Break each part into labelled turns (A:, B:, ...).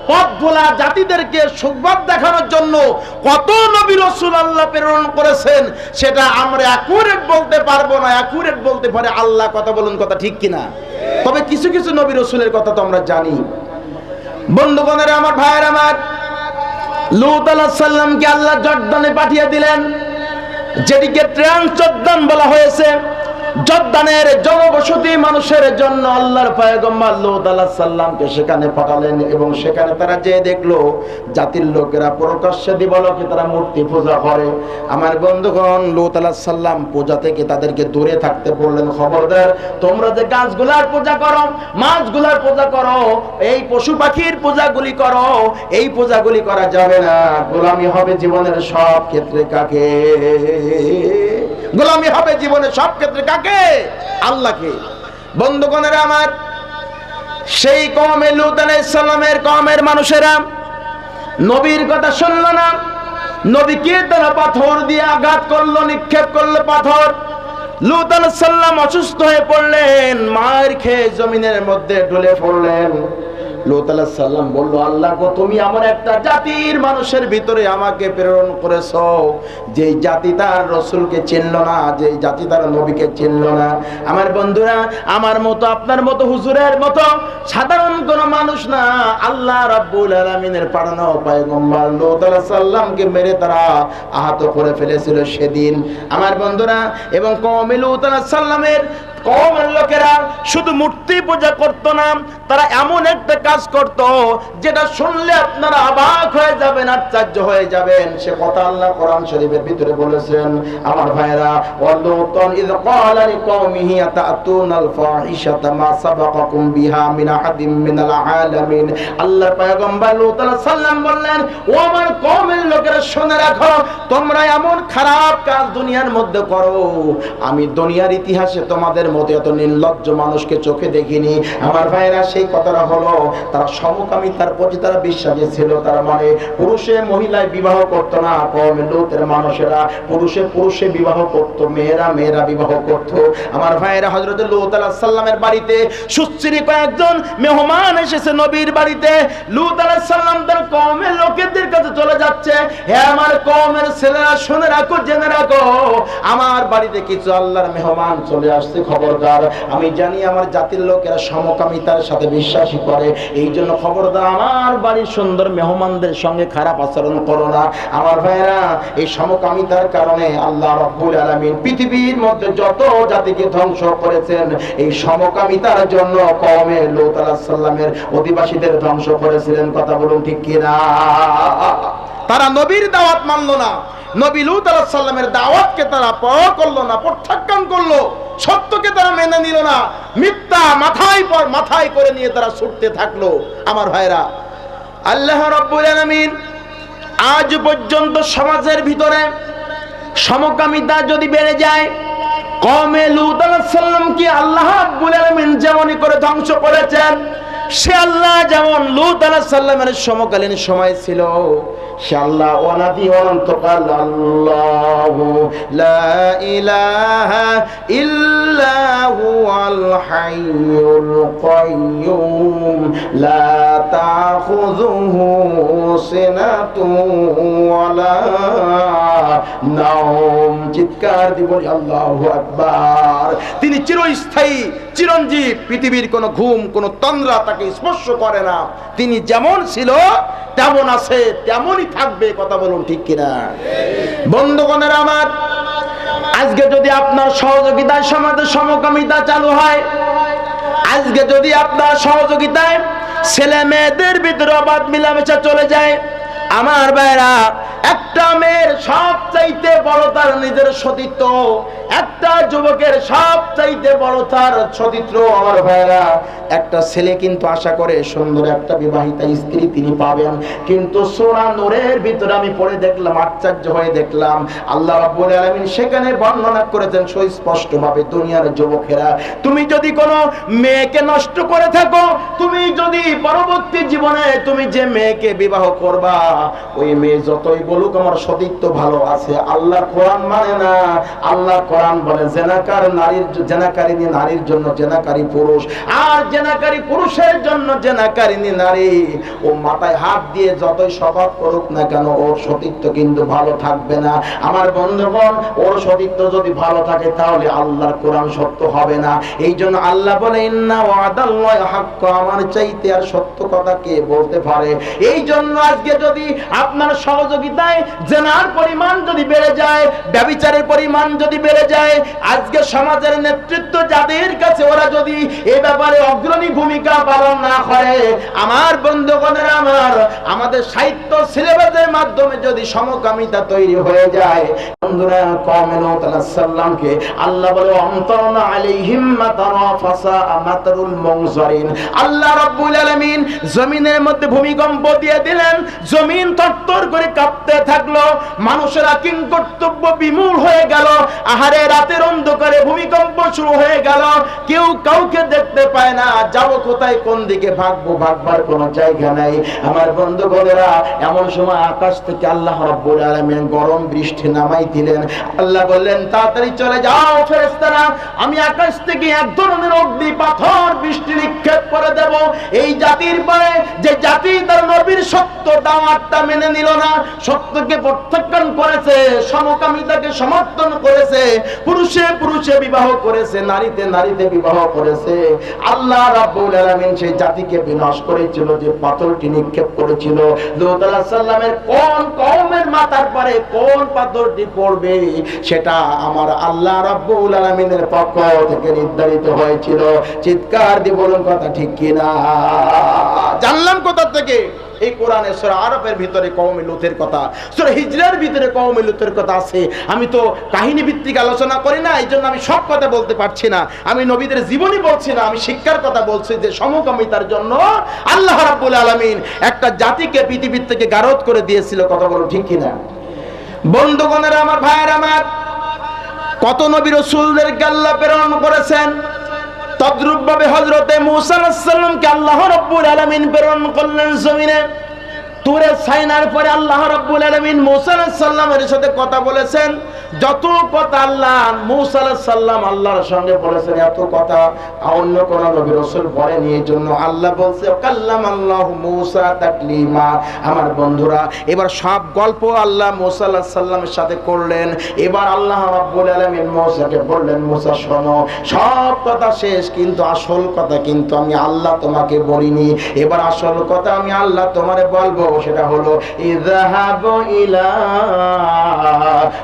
A: পথ ভোলা জাতিদেরকে সংবাদ দেখানোর জন্য কত নবী রাসূল আল্লাহ প্রেরণ করেছেন, সেটা আমরা অ্যাকুরেট বলতে পারবো না। অ্যাকুরেট বলতে পারে আল্লাহ। কথা বলুন, কথা ঠিক কিনা? তবে কিছু কিছু নবী রাসূলের কথা তো আমরা জানি। বন্ধুগণেরা আমার, ভাইয়ের আমার, লূত আলাইহিস সালামকে আল্লাহ জর্দানে পাঠিয়ে দিলেন, যেটিকে ট্রান্স জর্দান বলা হয়েছে। জর্দানের জনবসতি মানুষের জন্য আল্লাহর পয়গম্বর লূত আলাইহিস সালামকে সেখানে পাঠালেন, এবং সেখানে তারা যে দেখলো জাতির লোকেরা প্রকাশ্যে দিবালোকে তারা মূর্তি পূজা করে। আমার বন্ধুগণ, লূত আলাইহিস সালাম পূজা থেকে তাদেরকে দূরে থাকতে বললেন, খবরদার, তোমরা যে গাছগুলার পূজা করো, মাছগুলার পূজা করো, এই পশু পাখির পূজাগুলি করো, এই পূজাগুলি করা যাবে না। গোলামি হবে জীবনের সব ক্ষেত্রে কাকে? গোলামি হবে জীবনের সব ক্ষেত্রে কাকে? আল্লাহকে। বন্ধুগণেরা আমার, সেই কওমে লূত আলাইহিস সালামের কওমের মানুষেরা নবীর কথা শুনল না। নবীকে তারা পাথর দিয়ে আঘাত করলো, নিক্ষেপ করলো পাথর। লূত আলাইহিস সালাম অসুস্থ হয়ে পড়লেন, মার খেয়ে জমিনের মধ্যে ঢলে পড়লেন। লূত আলাইহিস সালাম বলল, আল্লাহ গো, তুমি এমন একটা জাতির মানুষের ভিতরে আমাকে প্রেরণ করেছো যে জাতি তার রাসূলকে চিনল না, যে জাতি তার নবীকে চিনল না। আমার বন্ধুরা, আমার মতো আপনার মতো হুজুরের মতো সাধারণ কোন মানুষ না, আল্লাহ রাব্বুল আলামিনের পাঠানো পয়গম্বর লূত আলাইহিস সালামকে মেরে তারা আহত করে ফেলেছিল সেদিন। আমার বন্ধুরা, এবং কওমে লূত আলাইহিস সালামের কওমের লোকেরা শুধু মূর্তি পূজা করতো না, তারা এমন একটা কাজ করত যেটা শুনলে আপনারা অবাক হয়ে যাবেন, আশ্চর্য হয়ে যাবেন। সে কথা আল্লাহ কোরআন শরীফের ভিতরে বলেছেন। আমার ভাইরা, ওয়ালুতান ইয ক্বালা লিকওমিহি আতাতুনাল ফাহিশাতা মা সাবাকাকুম বিহা মিন আহাদিম মিনাল আলামিন। আল্লাহর পয়গম্বর লূত আলাইহিস সালাম বললেন, ও আমার কওমের লোকেরা, শুনে রাখো, তোমরা এমন খারাপ কাজ দুনিয়ার মধ্যে করো, আমি দুনিয়ার ইতিহাসে তোমাদের মতো এত নির্লজ্জ মানুষকে চোখে দেখিনি। আমার ভাইরা, সেই কথাটা হলো তারা সমকামিতার প্রতি তারা বিশ্বাসী ছিল। তার মানে পুরুষে মহিলায় বিবাহ করত না। কওমে লূতের মানুষেরা পুরুষে পুরুষে বিবাহ করত, মেয়েরা মেয়েরা বিবাহ করত। আমার ভাইরা, হযরত লূত আলাইহিস সালামের বাড়িতে সুশ্রী কয়েকজন মেহমান এসেছে নবীর বাড়িতে। লূত আলাইহিস সালাম তার কওমের লোকেদের কাছে চলে যাচ্ছে, হে আমার কওমের ছেলেরা, শুনে রাখো, জেনে রাখো, আমার বাড়িতে কিছু আল্লাহর মেহমান চলে আসছে। খবরদার, আমি জানি আমার জাতির লোকেরা সমকামিতার সাথে বিশ্বাসী করে, এই জন্য খবরদার আমার বাড়ির সুন্দর মেহমানদের সঙ্গে খারাপ আচরণ করো না। আমার ভাইরা, এই সমকামিতার কারণে আল্লাহ রাব্বুল আলামিন পৃথিবীর মধ্যে যত জাতিকে ধ্বংস করেছেন, এই সমকামিতার জন্য কওমে লূত আলাইহিস সালামের অধিবাসীদের ধ্বংস করেছিলেন। কথা বলুন, ঠিক কিনা? তারা নবীর দাওয়াত মানলো না, নবী লূত আলাইহিস সালামের দাওয়াতকে তারা পরোয়া করলো না, প্রত্যাখ্যান করলো, সত্যকে তারা মেনে নিল না, মিথ্যা মাথায় পর মাথায় করে নিয়ে তারা ছুটতে থাকলো। আমার ভাইরা, আল্লাহ রাব্বুল আলামিন আজ পর্যন্ত সমাজের ভিতরে সমকামিতা যদি বেড়ে যায়, কওমে লূত আলাইহিস সালামকে আল্লাহ রাব্বুল আলামিন যেমনই করে ধ্বংস করেছেন, সে আল্লাহ যেমন লূত আলাইহিস সালামের সমকালীন সময় ছিল, সে আল্লাহ অনাদি অনন্তকাল আল্লাহু লা ইলাহা ইল্লা হুয়াল হাইয়ুল কাইয়্যুম লা তাখুযুহু সিনাতুন ওয়ালা নাওম। চিৎকার দিয়ে বলি আল্লাহু আকবার। তিনি চিরস্থায়ী, চিরঞ্জীব, পৃথিবীর কোনো ঘুম, কোনো তন্দ্রা তাকে স্পর্শ করে না। তিনি যেমন ছিল তেমন আছে, তেমনই থাকবে। কথা বলুন, ঠিক কিনা? বন্ধুগণের আমার, আজকে যদি আপনার সহযোগিতায় সমাজে সমকামিতা চালু হয়, আজকে যদি আপনার সহযোগিতায় ছেলে মেয়েদের ভিতরে অবাধ মিলামেশা চলে যায়, আমার ভাইরা, একটা মেয়ের সবচাইতে বড় তার নিজের সতীত্ব, একটা যুবকের সবচাইতে বড় তার সতীত্ব। আমার ভাইরা, একটা ছেলে কিন্তু আশা করে সুন্দর একটা বিবাহিতা স্ত্রী তিনি পাবেন, কিন্তু সূরা নূরের ভিতরে আমি পড়ে দেখলাম, আশ্চর্য হয়ে দেখলাম, আল্লাহ রাব্বুল আলামিন সেখানে বর্ণনা করেছেন সুস্পষ্ট ভাবে, দুনিয়ার যুবকেরা, তুমি যদি কোনো মেয়েকে নষ্ট করে থাকো, তুমি যদি পরবর্তী জীবনে তুমি যে মেয়েকে বিবাহ করবা, ওই মেয়ে যতই বলুক আমার সতীত্ব ভালো আছে, আল্লাহ কোরআন মানে না। আল্লাহ কোরআন বলে জেনাকারিনী নারীর জন্য জেনাকারী পুরুষ, আর জেনাকারী পুরুষের জন্য জেনাকারিনী নারী। ও মাথায় হাত দিয়ে যতই শপথ করুক না কেন, ওর সতীত্ব কিন্তু ভালো থাকবে না। আমার বন্ধুগণ, ওর সতীত্ব যদি ভালো থাকে তাহলে আল্লাহর কোরআন সত্য হবে না। এই জন্য আল্লাহ বলে ইন্না ওয়াদাল্লাহি হাক্ক, আমার চাইতে আর সত্য কথা কে বলতে পারে। এই জন্য আজকে যদি আপনার সহযোগিতায় জেনার পরিমাণ যদি বেড়ে যায়, ব্যভিচারের পরিমাণ যদি বেড়ে যায়, আজকে সমাজের নেতৃত্ব যাদের কাছে, ওরা যদি এই ব্যাপারে অগ্রণী ভূমিকা পালন না করে, আমার বন্ধুগণেরা আমার, আমাদের সাহিত্য সিলেবাসের মাধ্যমে যদি সমকামিতা তৈরি হয়ে যায়, বন্ধুরা কওমে লূত আলাইহিস সালামকে আল্লাহ বলে আমতারনা আলাইহিম মাতারা ফাসা মাতারুল মুনজারিন। আল্লাহ রাব্বুল আলামিন জমিনের মধ্যে ভূমিকম্প দিয়ে দিলেন, জমিন থরথর করে কাঁপতে থাকলো, মানুষেরা কিংকর্তব্য বিমূঢ় হয়ে গেল। আহারে রাতের অন্ধকারে ভূমিকম্প শুরু হয়ে গেল, কেউ কাউকে দেখতে পায় না, যাব কোথায়, কোন দিকে ভাগবো, ভাগবার কোনো জায়গা নাই। আমার বন্ধুগণেরা, এমন সময় আকাশ থেকে আল্লাহ রাব্বুল আলামিন গরম বৃষ্টি নামাই দিলেন। আল্লাহ বললেন তাড়াতাড়ি চলে যাও ফেরেশতারা, আমি আকাশ থেকে এক ধরনের অগ্নি পাথর বৃষ্টি নিক্ষেপ করে দেব। এই জাতির পরে যে জাতি তার নবীর সত্য দাওয়াতটা মেনে নিল না, সত্যকে প্রত্যাখ্যান করেছে, সমকামিতাকে সমর্থন করেছে, পুরুষে পুরুষে বিবাহ করেছে, নারীতে নারীতে বিবাহ করেছে, আল্লাহ রাব্বুল আলামিন সেই জাতিকে বিনাশ করেছিল যে পাথরটি নিক্ষেপ করেছিল। লূত আলাইহিস সালামের কোন কওমের মাথার পরে কোন পাথরটি পড়বে সেটা আমার আল্লাহ রাব্বুল আলামিনের পক্ষ থেকে নির্ধারিত হয়েছিল। চিৎকার দিয়ে বলুন কথা ঠিক কিনা? জানলাম কোথা থেকে? এই কোরআনে সূরা আরাফের ভিতরে কওমে লূতের কথা, সূরা হিজরার ভিতরে কওমে লূতের কথা আছে। আমি তো কাহিনী ভিত্তিক আলোচনা করি না, এইজন্য আমি সব কথা বলতে পারছি না। আমি নবীদের জীবনী বলছি না, আমি শিক্ষার কথা বলছি যে সমকামিতার জন্য আল্লাহ রাব্বুল আলামিন একটা জাতিকে পৃথিবীর থেকে গারদ করে দিয়েছিল। কথা বলো ঠিক কিনা? বন্ধুগণেরা আমার, ভাইয়েরা আমার, কত নবী রাসূলদেরকে আল্লাহ প্রেরণ করেছেন। তদ্রূপ ভাবে হযরতে মূসা আলাইহিস সালামকে আল্লাহ রাব্বুল আলামিন প্রেরণ করলেন জমিনে। তুরে সাইনার পরে আল্লাহ রাব্বুল আলামিন মূসা আলাইহিস সালামের সাথে কথা বলেছেন। যত কথা আল্লাহ মূসা আলাইহিস সালাম আল্লাহর সঙ্গে বলেছেন, এত কথা অন্য কোন নবী রাসূল বলেনি। এই জন্য আল্লাহ বলছে কাল্লামাল্লাহু মূসা তাকলিমা। আমার বন্ধুরা, এবার সব গল্প আল্লাহ মূসা আলাইহিস সালামের সাথে করলেন। এবার আল্লাহ রাব্বুল আলামিন মূসাকে বললেন, মূসা শোনো, সব কথা শেষ, কিন্তু আসল কথা কিন্তু আমি আল্লাহ তোমাকে বলিনি। এবার আসল কথা আমি আল্লাহ তোমারে বলবো, সেটা হলো ইযহাবু ইলা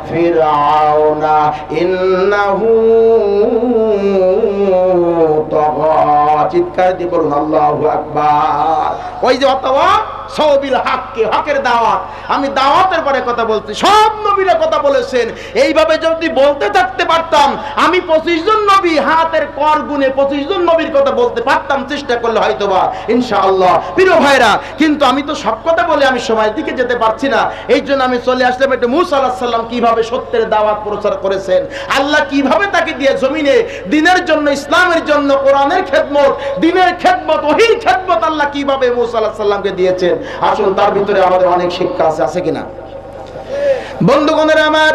A: ফিরআউনা ইন্নাহু তাগা। চিৎকার দিয়ে বলুন আল্লাহু আকবার। ওই যে অতওয়া সাওবিল হককে, হকের দাওয়াত, আমি দাওয়াতের পরে কথা বলছি। সব নবীরা কথা বলেছেন। এইভাবে যদি বলতে থাকতে পারতাম, আমি 25 জন নবী হাতের কর গুনে 25 জন নবীর কথা বলতে পারতাম, চেষ্টা করলে হয়তোবা ইনশাআল্লাহ। প্রিয় ভাইরা, কিন্তু আমি তো সব কথা বলে আমি সময়ের দিকে যেতে পারছি না। এই জন্য আমি চলে আসলাম একটু মূসা আলাইহিস সালাম কিভাবে সত্যের দাওয়াত প্রচার করেছেন, আল্লাহ কিভাবে তাকে দিয়ে জমিনে দিনের জন্য, ইসলামের জন্য, কোরআনের খেদমত, দিনের খেদমত, ওহীর খেদমত আল্লাহ কিভাবে মূসা আলাইহিস সালামকে দিয়েছেন। আসুন, তার ভিতরে আমাদের অনেক শিক্ষা আছে কিনা? বন্ধুগণেরা আমার,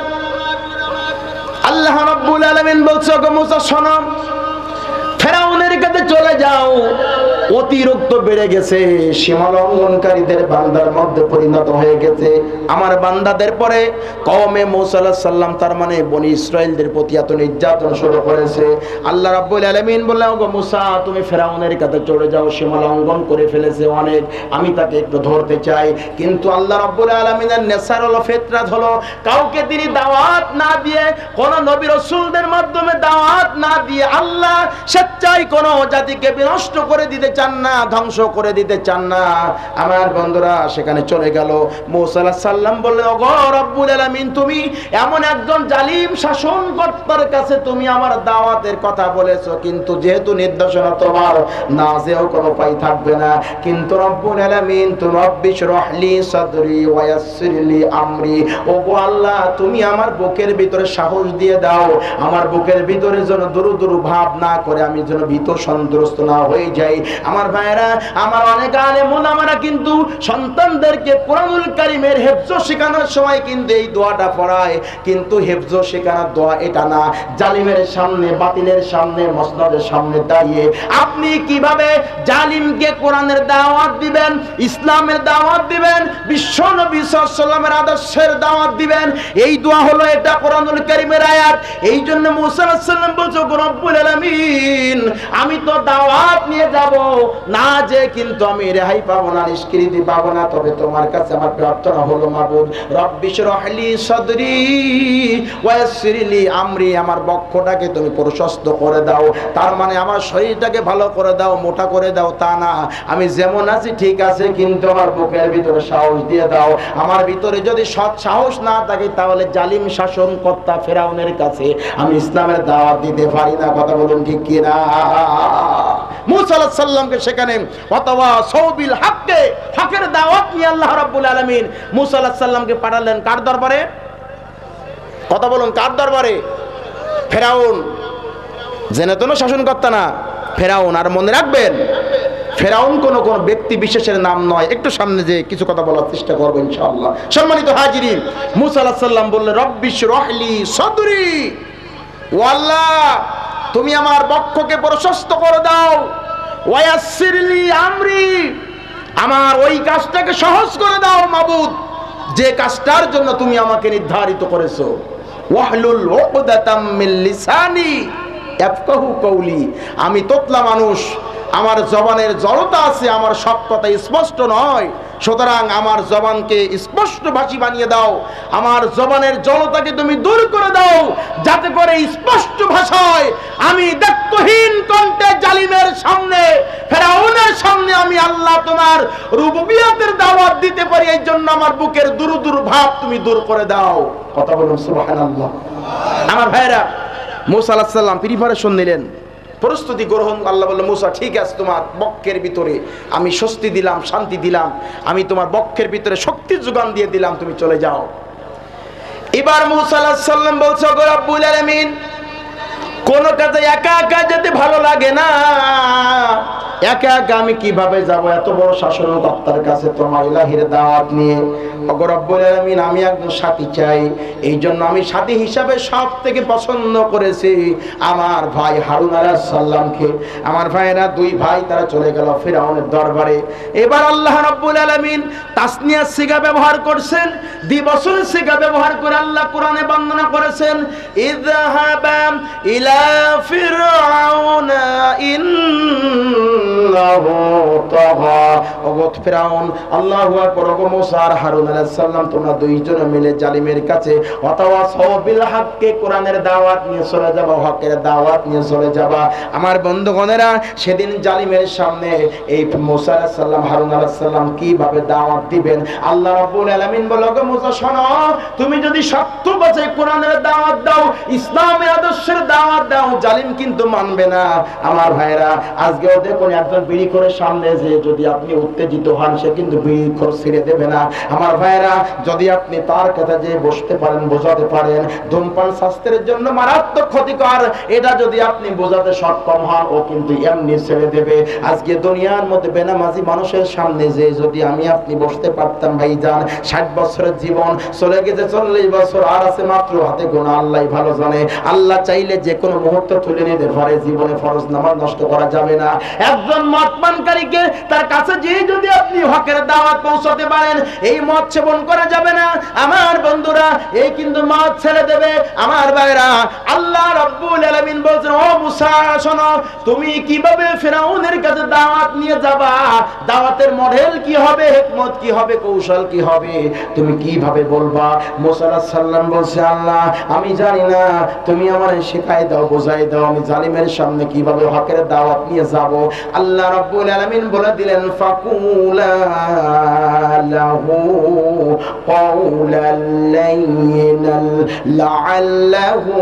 A: আল্লাহ রাব্বুল আলামিন বলছে, ওগো মূসা শোনো, ফেরাউনের কাছে চলে যাও, অতিরিক্ত বেড়ে গেছে, সীমা লঙ্ঘনকারীদের বান্দার মধ্যে পরিণত হয়ে গেছে। আমার বান্দাদের পরে কওমে মূসা আলাইহিস সালাম, তার মানে বনি ইসরাইলদের প্রতি এত নির্যাতন শুরু করেছে। আল্লাহ রাব্বুল আলামিন বললেন, ওগো মূসা, তুমি ফেরাউনের কাছে চলে যাও, সীমা লঙ্ঘন করে ফেলেছে অনেক, আমি তাকে একটু ধরতে চাই। কিন্তু আল্লাহ রাব্বুল আলামিনের নেসার হলো, ফিতরাত হলো, কাউকে তিনি দাওয়াত না দিয়ে, কোন নবী রাসূলদের মাধ্যমে দাওয়াত না দিয়ে আল্লাহ স্বেচ্ছায় কোন জাতিকে বিনষ্ট করে দিতে চান না, ধ্বংস করে দিতে চান না। আমার বন্ধুরা সেখানে চলে গেল। মূসা আলাইহিস সালাম বললেন, ওগো রব্বুল আলামিন, তুমি এমন একজন জালিম শাসনকর্তার কাছে তুমি আমার দাওয়াতের কথা বলেছো, কিন্তু যেহেতু নির্দেশনা তোমার, না যেও কোনো উপায় থাকবে না। কিন্তু রব্বুল আলামিন, তুমি রব্বি শরহ লি সাদরি ওয়া ইয়াসসির লি আমরি, ওগো আল্লাহ, তুমি আমার বুকের ভিতরে সাহস দিয়ে দাও, আমার বুকের ভিতরে যেন দুরু দুরু ভাব না করে, আমি যেন ভীত সন্ত্রস্ত না হয়ে যাই। আমার ভাইয়েরা, আমার অনেক আলেম ওলামারা কিন্তু সন্তানদেরকে কোরআনুল কারীমের হেফজ শেখানোর সময় কিন্তু এই দোয়াটা পড়ায়, কিন্তু হেফজ শেখানোর দোয়া এটা না। জালিমের সামনে, বাতিলের সামনে, মসনদের সামনে দাঁড়িয়ে আপনি কিভাবে জালিমকে কোরআনের দাওয়াত দিবেন, ইসলামের দাওয়াত দিবেন, বিশ্ব নবী সাল্লাল্লাহু আলাইহি ওয়াসাল্লামের আদর্শের দাওয়াত দিবেন, এই দোয়া হলো এটা কোরআনুল কারীমের আয়াত। এই জন্য মুসা আলাইহিস সালাম বলছো, রব্বুল আলামিন আমি তো দাওয়াত নিয়ে যাব না, যে কিন্তু আমি রেহাই পাবো না, নিষ্কৃতি পাবো না। তবে তোমার কাছে আমার প্রার্থনা হলো, মাবুদ রব্বি শরহ লি সাদরি ওয়া ইয়াসসির লি আমরি, আমার বক্ষটাকে তুমি প্রশস্ত করে দাও। তার মানে আমার শরীরটাকে ভালো করে দাও, মোটা করে দাও তা না। আমি যেমন আছি ঠিক আছে, কিন্তু আমার বুকের ভিতরে সাহস দিয়ে দাও। আমার ভিতরে যদি সৎ সাহস না থাকে, তাহলে জালিম শাসনকর্তা ফেরাউনের কাছে আমি ইসলামের দাওয়াত দিতে পারি না। কথা বলুন ঠিক কি না? মুসা আলাইহিস সালামকে সেখানে ওয়াতাওয়াসাউ বিল হককে, হকের দাওয়াত নিয়ে আল্লাহ রাব্বুল আলামিন মুসা আলাইহিস সালামকে পাঠালেন কার দরবারে? কথা বলুন কার দরবারে? ফেরাউন। জেনে তো না শাসনকর্তা না, ফেরাউন। আর মনে রাখবেন, ফেরাউন কোন ব্যক্তি বিশেষের নাম নয়। একটু সামনে যে কিছু কথা বলার চেষ্টা করবো ইনশাআল্লাহ। সম্মানিত হাজিরিন, মুসা আলাইহিস সালাম বললেন রব্বি শরহ লি সাদরি, ও আল্লাহ তুমি আমার বক্ষকে প্রশস্ত করে দাও, ওয়া ইয়াসসির লি আমরি, আমার ওই কাজটাকে সহজ করে দাও মাবুদ, যে কাজটার জন্য তুমি আমাকে নির্ধারিত করেছো। ওয়াহলুল উকদাতাম মিন লিসানি ইয়াফকাহু কওলি, আমি তোতলা মানুষ, আমার জবানের জড়তা আছে, আমার সব কথা স্পষ্ট নয়, সুতরাং আমার জবানকে স্পষ্ট ভাষী বানিয়ে দাও, আমার জবানের জড়তাকে তুমি দূর করে দাও, যাতে করে স্পষ্ট ভাষায় আমি দায়িত্বহীন কণ্ঠে জালিমের সামনে, ফেরাউনের সামনে আমি আল্লাহ তোমার রুবুবিয়তের দাওয়াত দিতে পারি। এই জন্য আমার বুকের দুরুদুর ভাব তুমি দূর করে দাও। কথা বলুন সুবহানাল্লাহ। আমার ভাইরা, মুসা আলাইহিস সালাম প্রিপারেশন নিলেন, প্রস্তুতি গ্রহণ। আল্লাহ বলল, মুসা ঠিক আছে, তোমার বক্ষের ভিতরে আমি স্বস্তি দিলাম, শান্তি দিলাম, আমি তোমার বক্ষের ভিতরে শক্তির যোগান দিয়ে দিলাম, তুমি চলে যাও। এবার মুসা আলাইহিস সালাম বলছে, গো রব্বুল আলামিন কোন কাজে একা একা যেতে ভালো লাগে না, একা একা আমি কিভাবে যাব এত বড় শাসনকর্তার কাছে তোমার ইলাহির দাওয়াত নিয়ে? ওগো রব্বুল আলামিন আমি একজন সাথী চাই। এই জন্য আমি সাথী হিসাবে সব থেকে পছন্দ করেছি আমার ভাই হারুন আলাইহিস সালামকে। আমার ভাইয়েরা, দুই ভাই তারা চলে গেল ফিরআউনের দরবারে। এবার আল্লাহ রাব্বুল আলামিন তাসনিয়া সিগা ব্যবহার করছেন, দ্বিবচন সিগা ব্যবহার করে আল্লাহ কোরআনে বর্ণনা করেছেন, ইযহাবা ইলা ফিরআউনা ইন্নাহু তাগা। ওগো ফিরআউন, আল্লাহু আকবার, ওগো মুসা আর হারুন আলাইহিস সালাম তোমরা দুইজনে মিলে জালিমের কাছে ওয়াতাওয়াসাউ বিল হককে, কোরআনের দাওয়াত নিয়ে চলে যাবা, হকের দাওয়াত নিয়ে চলে যাবা। আমার বন্ধুগণেরা, সেদিন জালিমের সামনে এই মুসা আলাইহিস সালাম, হারুন আলাইহিস সালাম কিভাবে দাওয়াত দিবেন? আল্লাহ রাব্বুল আলামিন বলে, ওগো মুসা শোনো, তুমি যদি সত্য বচে কোরআনের দাওয়াত দাও, ইসলামের আদর্শের দাওয়াত দাও, জালিম কিন্তু মানবে না। আমার ভাইরা, আজকেও দেখুন একজন বিড়ি করে সামনে যে যদি আপনি উত্তেজিত হন, সে কিন্তু বিড়ি খোর ছেড়ে দেবে না। আমার ভাইরা, যদি আপনি তার কাছে যে বসতে পারেন, বোঝাতে পারেন ধূমপান স্বাস্থ্যের জন্য মারাত্মক ক্ষতিকর, এটা যদি আপনি বোঝাতে সক্ষম হন, ও কিন্তু এমনি ছেড়ে দেবে। আজকে দুনিয়ার মধ্যে বেনামাজি মানুষের সামনে যে যদি আমি আপনি বসতে পারতাম ভাইজান, 60 বছরের জীবন চলে গেছে, 40 বছর আর আছে মাত্র হাতে গোনা, আল্লাহ ভালো জানে। আল্লাহ চাইলে যে কোনো মুহূর্ত তুলে নিতে পারে। জীবনে ফরজ নামাজ নষ্ট করা যাবে না। একজন মদ পানকারীকে তার কাছে যে যদি আপনি হকের দাওয়াত পৌঁছাতে পারেন, এই মদ সেবন করা যাবে না। আমার বন্ধুরা, এই কিন্তু মদ ছেড়ে দেবে। আমার ভাইরা, আল্লাহ রাব্বুল আলামিন বলছেন, ও মুসা শোনো, তুমি কিভাবে ফিরআউনের কাছে দাওয়াত নিয়ে যাবা, দাওয়াতের মডেল কি হবে, হিকমত কি হবে, কৌশল কি হবে, তুমি কিভাবে বলবা? মুসা আলাইহিস সালাম বলছে, আল্লাহ আমি জানি না, তুমি আমারে শেখাই দাও, বোঝাই দাও, আমি জালিমের সামনে কিভাবে হকের দাওয়াত নিয়ে যাব। আল্লাহ রাব্বুল আলামিন বলে দিলেন, ফাকুলা লাহু কওলাল লাইয়িনাল লাআল্লাহু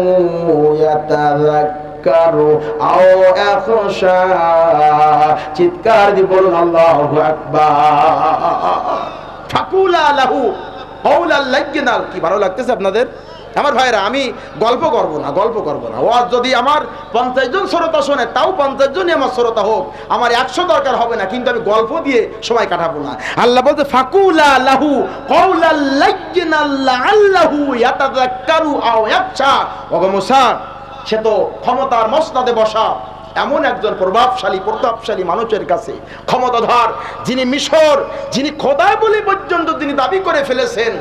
A: ইয়াতাযাক্কারু আও ইয়াখশা। চিৎকার দিয়ে বলুন আল্লাহু আকবার। ফাকুলা লাহু কওলাল লাইয়িনাল। কি ভালো লাগতেছে আপনাদের? আমার ভাইরা, আমি গল্প করব না। ওয়াজ যদি আমার 50 জন শ্রোতা শোনে, তাও 50 জনই আমার শ্রোতা হোক, আমার 100 দরকার হবে না, কিন্তু আমি গল্প দিয়ে সময় কাটাবো না। আল্লাহ বলতে ফাকুলা লাহু কাওলাল লাইয়িনাল লাআল্লাহু ইয়াতাযাক্কারু আও ইয়াখশা। ওগো মুসা, সে তো ক্ষমতার মসনদে বসা এমন একজন প্রতাপশালী মানুষের কাছে, ক্ষমতাধর, যিনি মিশর, যিনি খোদা বলে পর্যন্ত তিনি দাবি করে ফেলেছেন,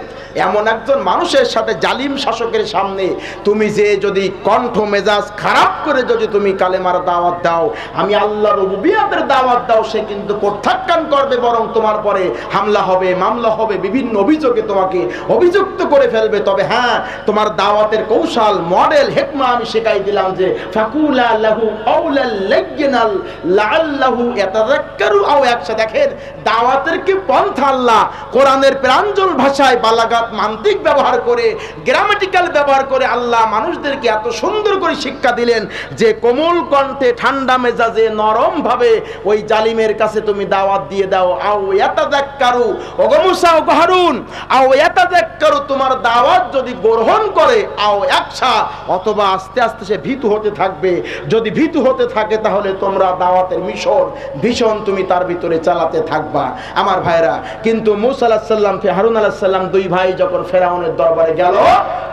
A: এমন একজন মানুষের সাথে জালিম শাসকের সামনে তুমি যে যদি কণ্ঠ মেজাজ খারাপ করে যদি তুমি কালেমার দাওয়াত দাও, আমি আল্লাহর রুবুবিয়তের দাওয়াত দাও, সে কিন্তু প্রত্যাখ্যান করবে, বরং তোমার পরে হামলা হবে, মামলা হবে, বিভিন্ন অভিযোগে তোমাকে অভিযুক্ত করে ফেলবে। তবে হ্যাঁ, তোমার দাওয়াতের কৌশল, মডেল, হেকমা আমি শেখাই দিলাম যে ফাকুলা লাহু কাওলাল লাইয়িনাল লাআল্লাহু ইয়াতাযাক্কারু আও ইয়াখশা। দেখেন, দাওয়াতের কি পন্থা! আল্লাহ কোরআনের প্রাঞ্জল ভাষায়, বালাগাত, মান্তিক ব্যবহার করে, গ্রামাটিক্যাল ব্যবহার করে আল্লাহ মানুষদেরকে এত সুন্দর করে শিক্ষা দিলেন যে কোমল কণ্ঠে, ঠান্ডা মেজাজে, নরম ভাবে ওই জালিমের কাছে তুমি দাওয়াত দিয়ে দাও। আও ইয়াতাযাক্কারু, ওগো মুসা, ওগো হারুন, আও ইয়াতাযাক্কারু, তোমার দাওয়াত যদি গ্রহণ করে, আও ইয়াখশা, অথবা আস্তে আস্তে সে ভীতু হতে থাকবে। যদি ভীতু হতে থাকে, তাহলে তোমরা দাওয়াতের মিশন, ভীষণ তুমি তার ভিতরে চালাতে থাকবা। আমার ভাইরা, কিন্তু মুসা আলাইহিস সালাম, হারুন আলাইহিস সালাম, দুই ভাই যখন ফেরাউনের দরবারে গেল,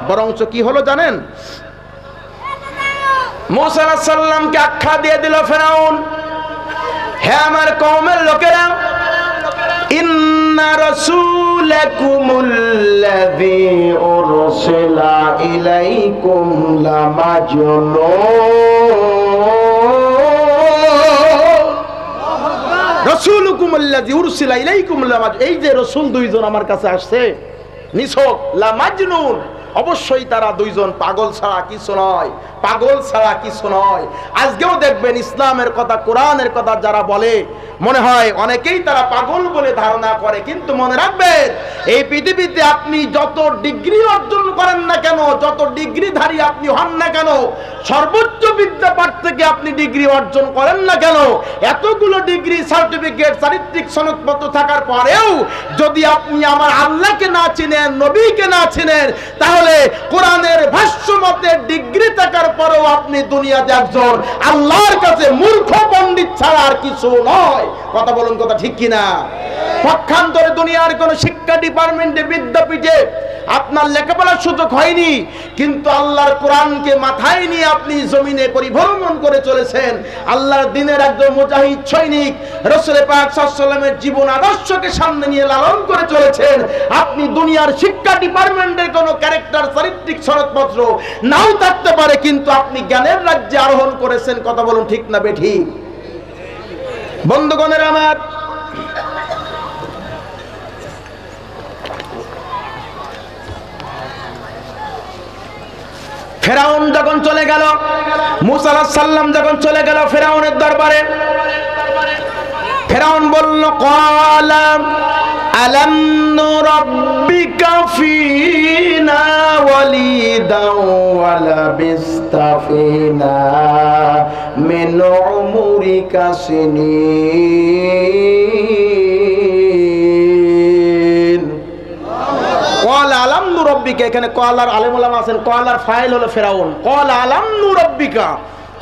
A: বরঞ্চ কি হলো জানেন? মুসা আলাইহিস সালামকে আখ্যা দিয়ে দিল ফেরাউন, হে আমার কওমের লোকেরা, ইন্না রাসূলাকুমুল্লাযী উরসিলা ইলাইকুম লামাজনুন। রাসূলুকুমুল্লাযী উরসিলা ইলাইকুম লামাজনুন, এই যে রাসূল দুইজন আমার কাছে আসছে, নিছক লামাজনুন, অবশ্যই তারা দুইজন পাগল ছাড়া কিছু নয়, পাগল ছাড়া কিছু নয়। আজকেও দেখবেন ইসলামের কথা, কোরআনের কথা যারা বলে, মনে হয় অনেকেই তারা পাগল বলে ধারণা করে, কিন্তু মনে রাখবেন, এই পৃথিবীতে আপনি যত ডিগ্রি অর্জন করেন না কেন, যত ডিগ্রিধারী আপনি হন না কেন, সর্বোচ্চ বিদ্যাপাঠ থেকে আপনি ডিগ্রি অর্জন করেন না কেন, এতগুলো ডিগ্রি, সার্টিফিকেট, চারিত্রিক সনদপত্র থাকার পরেও যদি আপনি আমার আল্লাহকে না চিনেন, নবীকে না চিনেন, তাহলে কোরআনের ভাষ্য মতে ডিগ্রি থাকার পরেও আপনি দুনিয়াতে একজন আল্লাহর কাছে মূর্খ পণ্ডিত ছাড়া আর কিছু নয়। কথা বলুন, কথা ঠিক কিনা? পক্ষান্তরে দুনিয়ার কোন শিক্ষা ডিপার্টমেন্টে, বিদ্যাপীঠে আপনার লেখাপড়ার সুযোগ হয়নি, কিন্তু আল্লাহর কোরআনকে মাথায় নিয়ে আপনি জমিনে পরিভ্রমণ করে চলেছেন, আল্লাহর দ্বীনের একজন মুজাহিদ সৈনিক, রাসূল পাক সাল্লাল্লাহু আলাইহি ওয়াসাল্লামের জীবন আদর্শকে সামনে নিয়ে লালন করে চলেছেন। আপনি দুনিয়ার শিক্ষা ডিপার্টমেন্টের কোন ক্যারেক্টার, চারিত্রিক সনদপত্র নাও থাকতে পারে, কিন্তু আপনি জ্ঞানের রাজ্যে আরোহণ করেছেন। কথা বলুন, ঠিক না বেঠিক? বন্ধুগণের আমার, ফেরাউন যখন চলে গেল, মুসা আলাইহিস সালাম যখন চলে গেল ফেরাউনের দরবারে, ফেরাউন বলল, ক্বালা আলাম নুরাব্বিকা ফীনা ওয়ালিদাও ওয়া লাবিস্তা ফীনা মিন উমরিকা সিনিন। ক্বালা আলাম নুরাব্বিকা, এখানে ক্বালার আলেম ওলামা আছেন, ক্বালার ফাইল হলো ফেরাউন। ক্বালা আলাম নুরাব্বিকা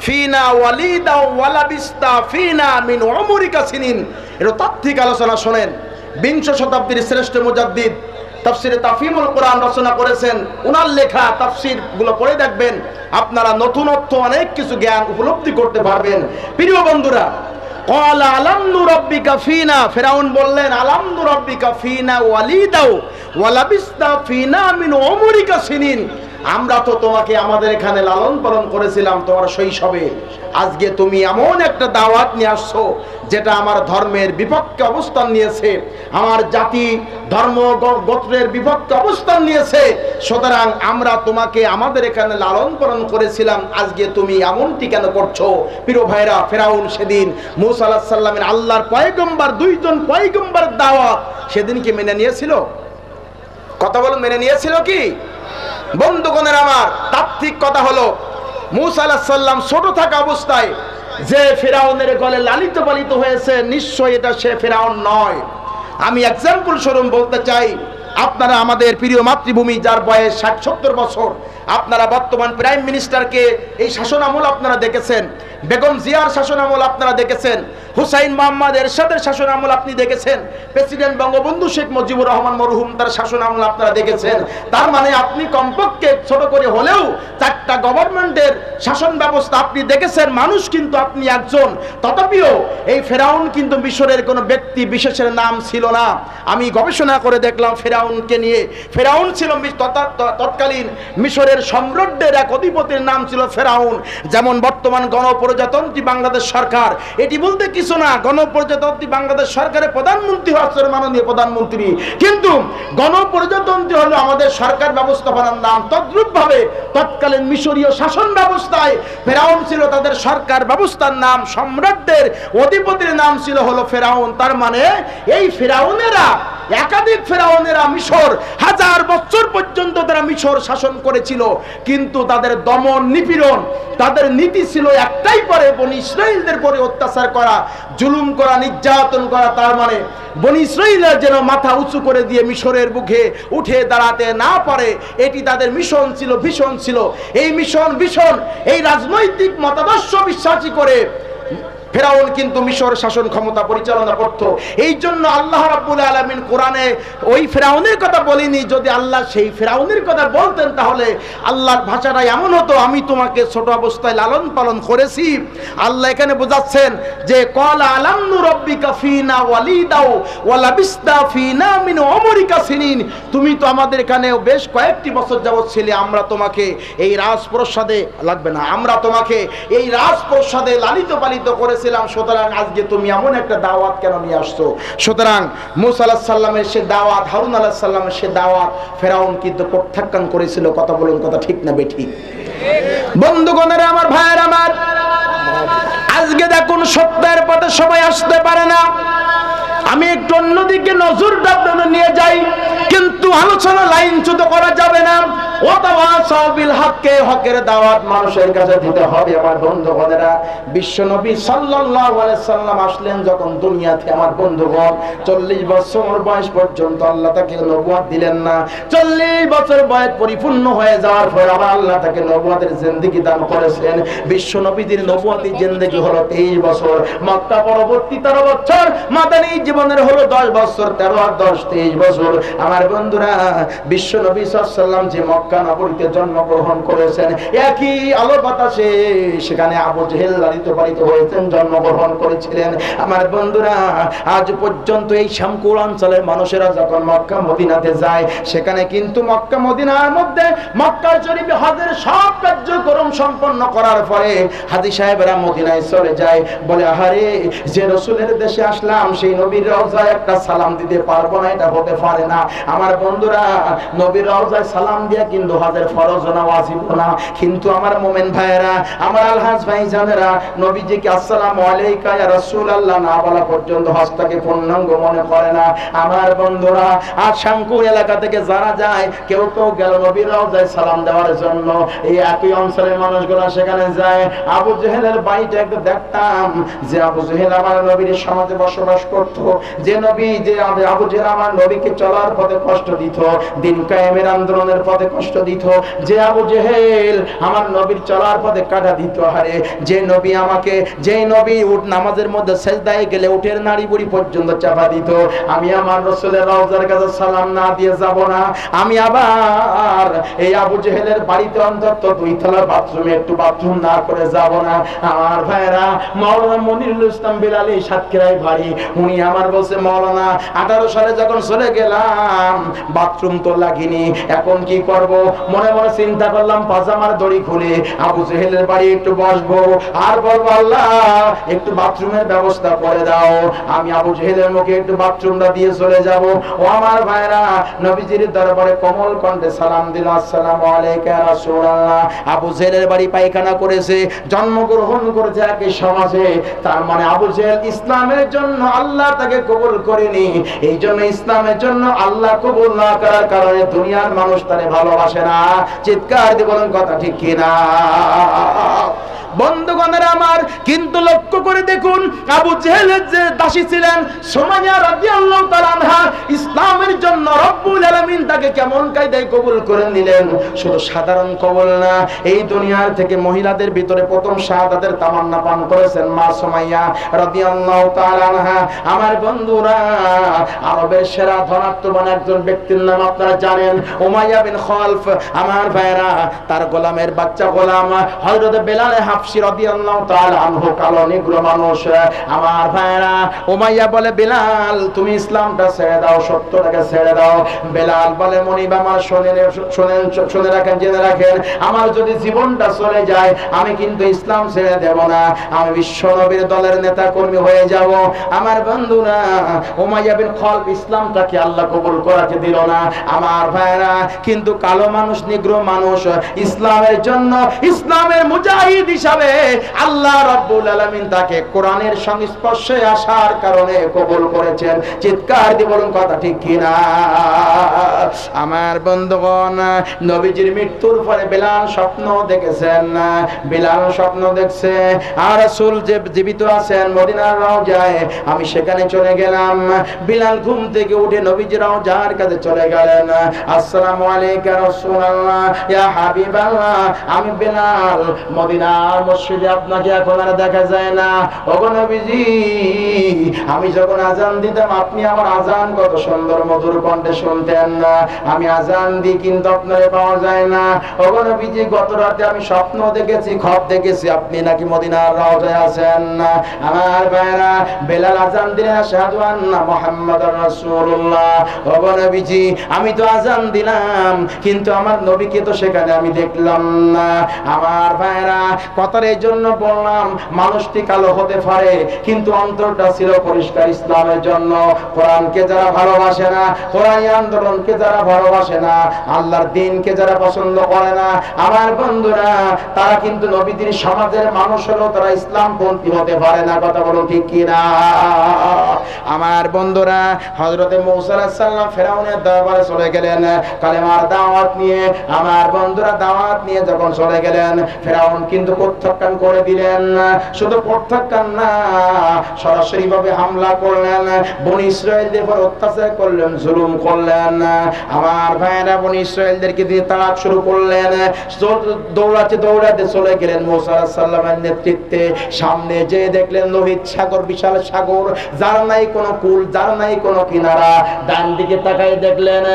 A: ফিনা ওয়ালিদা ওয়া লাবিস্তা ফিনা মিন উমরিকা সিনিন। এর তাত্ত্বিক আলোচনা শোনেন। 20 শতাব্দীর শ্রেষ্ঠ মুজাদ্দিদ তাফসিরে তাফহিমুল কোরআন রচনা করেছেন, উনার লেখা তাফসির গুলো পড়ে দেখবেন, আপনারা নতুনত্ব অনেক কিছু জ্ঞান উপলব্ধি করতে পারবেন। প্রিয় বন্ধুরা, ক্বালা আলাম নুরাব্বিকা ফিনা, ফেরাউন বললেন, আলাম নুরাব্বিকা ফিনা ওয়ালিদা ওয়া লাবিস্তা ফিনা মিন উমরিকা সিনিন, আমরা তো তোমাকে আমাদের এখানে লালন পালন করেছিলাম তোমার শৈশবে, আজকে তুমি এমন একটা দাওয়াত নিয়ে আসছো যেটা আমার ধর্মের বিপক্ষে অবস্থান নিয়েছে, আমার জাতি, ধর্ম, গোত্রের বিপক্ষে অবস্থান নিয়েছে, সুতরাং আমরা তোমাকে আমাদের এখানে লালন পালন করেছিলাম, আজকে তুমি এমনটি কেন করছো? প্রিয় ভাইরা, ফেরাউন সেদিন মুসা আলাইহিস সালামের আল্লাহর পয়গম্বর, দুইজন পয়গম্বরের দাওয়াত সেদিন কি মেনে নিয়েছিল? কথা বলুন, মেনে নিয়েছিল কি? বন্ধুগণের আমার, তাত্ত্বিক কথা হলো, মুসা আলাইহিস সালাম ছোট থাকা অবস্থায় যে ফেরাউনের গলে লালিত পালিত হয়েছে, নিশ্চয় এটা সে ফেরাউন নয়। আমি এক্সাম্পল স্বরূপ বলতে চাই, আপনারা আমাদের প্রিয় মাতৃভূমি, যার বয়স 60-70 বছর, আপনারা বর্তমান প্রাইম মিনিস্টারকে এই শাসনামল আপনারা দেখেছেন, বেগম জিয়ার শাসনামল আপনারা দেখেছেন, হুসাইন মোহাম্মদ এরশাদের শাসনামল আপনি দেখেছেন, প্রেসিডেন্ট বঙ্গবন্ধু শেখ মুজিবুর রহমান মরহুম তার শাসনামল আপনারা দেখেছেন। তার মানে আপনি কমপক্ষে ছোট করে হলেও 4টা গভর্নমেন্টের শাসন ব্যবস্থা আপনি দেখেছেন। মানুষ কিন্তু আপনি একজন। তথাপিও এই ফেরাউন কিন্তু মিশরের কোনো ব্যক্তি বিশেষের নাম ছিল না। আমি গবেষণা করে দেখলাম ফেরাউনকে নিয়ে। ফেরাউন ছিল তৎকালীন মিশরের সম্রাটদের এক অধিপতির নাম ছিল ফেরাউন। যেমন বর্তমান গণপ্রজাতন্ত্রী বাংলাদেশ সরকার, এটি বলতে কিছু না, গণপ্রজাতন্ত্রী বাংলাদেশ সরকারের প্রধানমন্ত্রী হচ্ছেন মাননীয় প্রধানমন্ত্রী, কিন্তু গণপ্রজাতন্ত্রী হলো আমাদের সরকার ব্যবস্থাপনার নাম। তদ্রূপ ভাবে তৎকালীন মিশরীয় শাসন ব্যবস্থায় ফেরাউন ছিল তাদের সরকার ব্যবস্থার নাম, সম্রাটদের অধিপতির নাম ছিল হলো ফেরাউন। তার মানে এই ফেরাউনেরা, একাধিক ফেরাউনেরা মিশর 1000 বছর পর্যন্ত তারা মিশর শাসন করেছিল, কিন্তু তাদের দমন নিপীড়ন, তাদের নীতি ছিল একটাই, পরে বনি ইসরাইলদের পরে অত্যাচার করা, জুলুম করা, নির্যাতন করা। তার মানে বনি ইসরাইলের যেন মাথা উঁচু করে দিয়ে মিশরের বুকে উঠে দাঁড়াতে না পারে, এটি তাদের মিশন ছিল, ভীষণ ছিল। এই মিশন ভীষণ, এই রাজনৈতিক মতাদর্শ বিশ্বাসী করে ফেরাউন কিন্তু মিশর শাসন ক্ষমতা পরিচালনা করত। এই জন্য আল্লাহ রাব্বুল আলামিন কোরআনে ওই ফেরাউনের কথা বলেনি। যদি আল্লাহ সেই ফেরাউনের কথা বলতেন তাহলে আল্লাহর ভাষাটা এমন হতো, আমি তোমাকে ছোট অবস্থায় লালন পালন করেছি। আল্লাহ এখানে বোঝাচ্ছেন যে ক্বালা আলামনু রাব্বিকা ফিনা ওয়ালিদাও ওয়া লাবিসতা ফিনা মিন উমরিকা সিনিন, তুমি তো আমাদের এখানে বেশ কয়েকটি বছর যাবত ছিলে, আমরা তোমাকে এই রাজপ্রাসাদে লাগবে না, আমরা তোমাকে এই রাজপ্রাসাদে লালিত পালিত করে, সুতরাং আজকে তুমি এমন একটা দাওয়াত কেন নিয়ে আসছো? সুতরাং মুসা আলাইহিস সালামের সে দাওয়াত, হারুন আলাইহিস সালামের সে দাওয়াত ফেরাউন কিন্তু প্রত্যাখ্যান করেছিল। কথা বলুন, কথা ঠিক না বেঠিক? বন্ধুগণেরা আমার, ভাইয়েরা আমার, আজকে দেখুন সত্যের পথে সবাই আসতে পারে না। আমি একটু অন্যদিকে নজরটা আপনাদের নিয়ে যাই, কিন্তু আলোচনা লাইনচ্যুত করা যাবে না। ওয়াতাওয়াসাউ বিল হককে, হকের দাওয়াত মানুষের কাছে দিতে হবে। আমার বন্ধুগণেরা, বিশ্বনবী সাল্লাল্লাহু আলাইহি সাল্লাম আসলেন যখন দুনিয়াতে, আমার বন্ধুগণ 40 বছর বয়স পর্যন্ত আল্লাহ তাকে নবুয়ত দিলেন না। 40 বছর বয়স পরিপূর্ণ হয়ে যাওয়ার পর আবার আল্লাহ তাকে নবুয়তের জিন্দেগি দান করেছেন। বিশ্বনবীর নবুয়তি জিন্দেগি হলো 23 বছর, মক্কা পরবর্তী 13 বছর, মাদানী জীবনের হলো 10 বছর, 13 আর 10 23 বছর। আমার বন্ধুরা, বিশ্বনবী সাল্লাল্লাহু আলাইহি সাল্লাম যে মক্কা নগরীতে জন্মগ্রহণ করেছেন, একই আলো বাতাসে সেখানে আবু জেহেল লালিত পালিত হয়েছেন, জন্মগ্রহণ করেছিলেন। আমার বন্ধুরা, আজ পর্যন্ত এই শামকুল অঞ্চলের মানুষেরা যখন মক্কা মদিনাতে যায়, সেখানে কিন্তু মক্কা মদিনার মধ্যে মক্কা শরীফে হজের সব কার্যক্রম সম্পন্ন করার পরে হাজী সাহেবরা মদিনায় চলে যায়, বলে আহারে, যে রাসূলের দেশে আসলাম সেই নবীর রওজায় একটা সালাম দিতে পারবো না, এটা হতে পারে না। আমার বন্ধুরা, নবীর রওজায় সালাম দিয়া কিন্তু হজের ফরজ না, ওয়াজিব না। কিন্তু আমার মুমিন ভাইয়েরা, আমার আলহাজ ভাই জানেরা, নবীজিকে আসসালামু আলাইকা ইয়া রাসূলুল্লাহ না বলা পর্যন্ত হজটাকে পূর্ণাঙ্গ মনে করে না। আমার বন্ধুরা, আর শামকুল এলাকা থেকে যারা যায়, কেউ কেউ গেল নবীর রওজায় সালাম দেওয়ার জন্য, এই একই অঞ্চলের মানুষগুলো সেখানে যায়। আবু জেহেলের বাড়িটা একটু দেখতাম, যে আবু জেহেল আমার নবীর সমাজে বসবাস করত, যে নবী, যে আবু জেহেল আমার নবীকে চলার পথে কষ্ট দিত, দিন কায়েমের আন্দোলনের পথে কষ্ট দিত, যে আবু জেহেল আমার নবীর চলার পথে কাটা দিত। হারে, যে নবী আমাকে, যে নবী উঠ নামাজের মধ্যে সেজদায় গেলে উঠের নাড়ি বুড়ি পর্যন্ত চাপা দিত, আমি আমার রাসূলের রওজার কাছে সালাম না দিয়ে যাব না। আমি আবার এই আবু জেহেলের বাড়িতে অন্তত 2 তলা বাথরুমে একটু বাথরুম না করে যাব না। আমার ভাইরা, মাওলানা মনিরুল ইসলাম বিলালি সাতক্ষীরায় বাড়ি, উনি আমার বলছে, মাওলানা 18 সালে যখন চলে গেলাম বাথরুম তো লাগিনি, এখন কি করব? মনে মনে চিন্তা করলাম, পাজামার দড়ি খুলে আবু জেহেলের বাড়ি একটু বসবো আর বলবো, আল্লাহ একটু বাথরুমের ব্যবস্থা করে দাও। আমি আবু জেহেলের মুখে একটু বাথরুমটা দিয়ে চলে যাব। ও আমার ভাইরা, নবীজির দরবারে কোমল কণ্ঠে সালাম দিল, আসসালামু আলাইকা ইয়া রাসূলুল্লাহ। আবু জেহেলের বাড়ি পায়খানা করেছে, জন্মগ্রহণ করেছে একই সমাজে। তার মানে আবু জেহেল ইসলামের জন্য আল্লাহ তাকে কবুল করেনি। এই জন্য ইসলামের জন্য আল্লাহ কবুল না করার কারণে দুনিয়ার মানুষ তারে ভালোবাসে না। চিৎকার দিয়ে বলেন, কথা ঠিক কিনা? বন্ধুগণেরা আমার, কিন্তু লক্ষ্য করে দেখুন, আবু জেহেলের যে দাসী ছিলেন সুমাইয়া রাদিয়াল্লাহু তাআলা আনহা, ইসলামের জন্য রব্বুল আলামিন আলামিন তাকে কেমন কায়দায় কবুল করে নিলেন। শুধু সাধারণ কবুল না, এই দুনিয়ার থেকে মহিলাদের ভিতরে প্রথম শাহাদাতের তামান্না পান করেছেন মা সুমাইয়া রাদিয়াল্লাহু তাআলা আনহা। আমার বন্ধুরা, আরবের সেরা ধনাত্মবান একজন ব্যক্তির নাম আপনারা জানেন, উমাইয়া বিন খালফ। আমার ভাইরা, তার গোলামের বাচ্চা গোলাম হযরত বেলাল হাবশী রাদিয়াল্লাহু তাআলা আনহু, কালো নিগ্রো মানুষ। আমার ভাইরা, উমাইয়া বলে, বেলাল তুমি ইসলামটা ছেড়ে দাও, সত্যটাকে ছেড়ে দাও। বেলাল বলে, মনিব আমার শুনে রাখেন, জেনে রাখেন, আমার যদি জীবনটা চলে যায় আমি কিন্তু ইসলাম ছেড়ে দেব না, আমি বিশ্ব নবীর দলের নেতা কর্মী হয়ে যাব। আমার বন্ধুরা, উমাইয়া বিন খালফ ইসলামটাকে আল্লাহ কবুল করাতে দিল না। আমার ভাইরা, কিন্তু কালো মানুষ, নিগ্রো মানুষ ইসলামের জন্য, ইসলামের মুজাহিদ হিসাবে আল্লাহ রাব্বুল আলামিন তাকে কোরআনের সংস্পর্শে আসার কারণে কবুল করেছেন। চিৎকার দিয়ে বলুন কথা ঠিক কিনা? আমার বন্ধুগণ, নবীজির মৃত্যুর পরে বেলাল স্বপ্ন দেখেছেন। বেলাল স্বপ্ন দেখছে আর রাসূল যে জীবিত আছেন মদিনার রওজায়, আমি সেখানে চলে গেলাম। বেলাল ঘুম থেকে উঠে নবীজির রওজার কাছে চলে গেলেন। আসসালামু আলাইকা রাসূলুল্লাহ, ইয়া হাবিবাল্লাহ, আমি বেলাল, মদিনার মসজিদে আপনাকে এখন আর দেখা যায় না। ওগো নবীজি, আমি যখন আজান দিতাম আপনি আমার আজান কত সুন্দর মধুর কণ্ঠে শুনতেন না, আমি আজান দিই কিন্তু আপনারে পাওয়া যায় না। ওগো নবীজি, গত রাতে আমি স্বপ্ন দেখেছি, খব দেখেছি আপনি নাকি মদিনার রওজায় আছেন। আমার ভাইরা, বেলাল আজান দিলেন, আশহাদু আন্না মুহাম্মাদুর রাসূলুল্লাহ। ওগো নবীজি, আমি তো আজান দিলাম কিন্তু আমার নবীকে তো সেখানে আমি দেখলাম না। আমার ভাইরা, কথার এই জন্য বললাম, মানুষটি কালো হতে পারে কিন্তু অন্তরটা ছিল পরিষ্কার ইসলামের জন্য। কোরআনকে যারা ভালোবাসে না, কোরআনী আন্দোলনকে যারা ভালোবাসে না, আল্লাহর দ্বীনকে যারা পছন্দ করে না, আমার বন্ধুরা, তারা কিন্তু নবীদের সমাজের মানুষ হলো, তারা ইসলামপন্থী হতে পারে না। কথা বলো ঠিক কিনা? আমার বন্ধুরা, হযরতে মূসা আলাইহিস সালাম ফেরাউনের দরবারে চলে গেলেন কালেমার দাওয়াত নিয়ে। আমার বন্ধুরা, দাওয়াত নিয়ে যখন চলে গেলেন, ফেরাউন কিন্তু প্রত্যাখ্যান করে দিলেন। শুধু প্রত্যাখ্যান না, সরাসরি ভাবে হামলা করলেন, বনি ইসরাঈলদের উপর অত্যাচার করলেন, জুলুম করলেন। আমার ভাইরা, বনি ইসরাঈলদেরকে দিয়ে তাড়া শুরু করলেন। দৌড়াতে দৌড়াতে চলে গেলেন মূসা আলাইহিস সালামের নেতৃত্বে। সামনে যে দেখলেন লোহিত সাগর, বিশাল সাগর, যার নাই কোনো কুল, যার নাই কোনো কিনারা। ডান দিকে তাকায় দেখলেন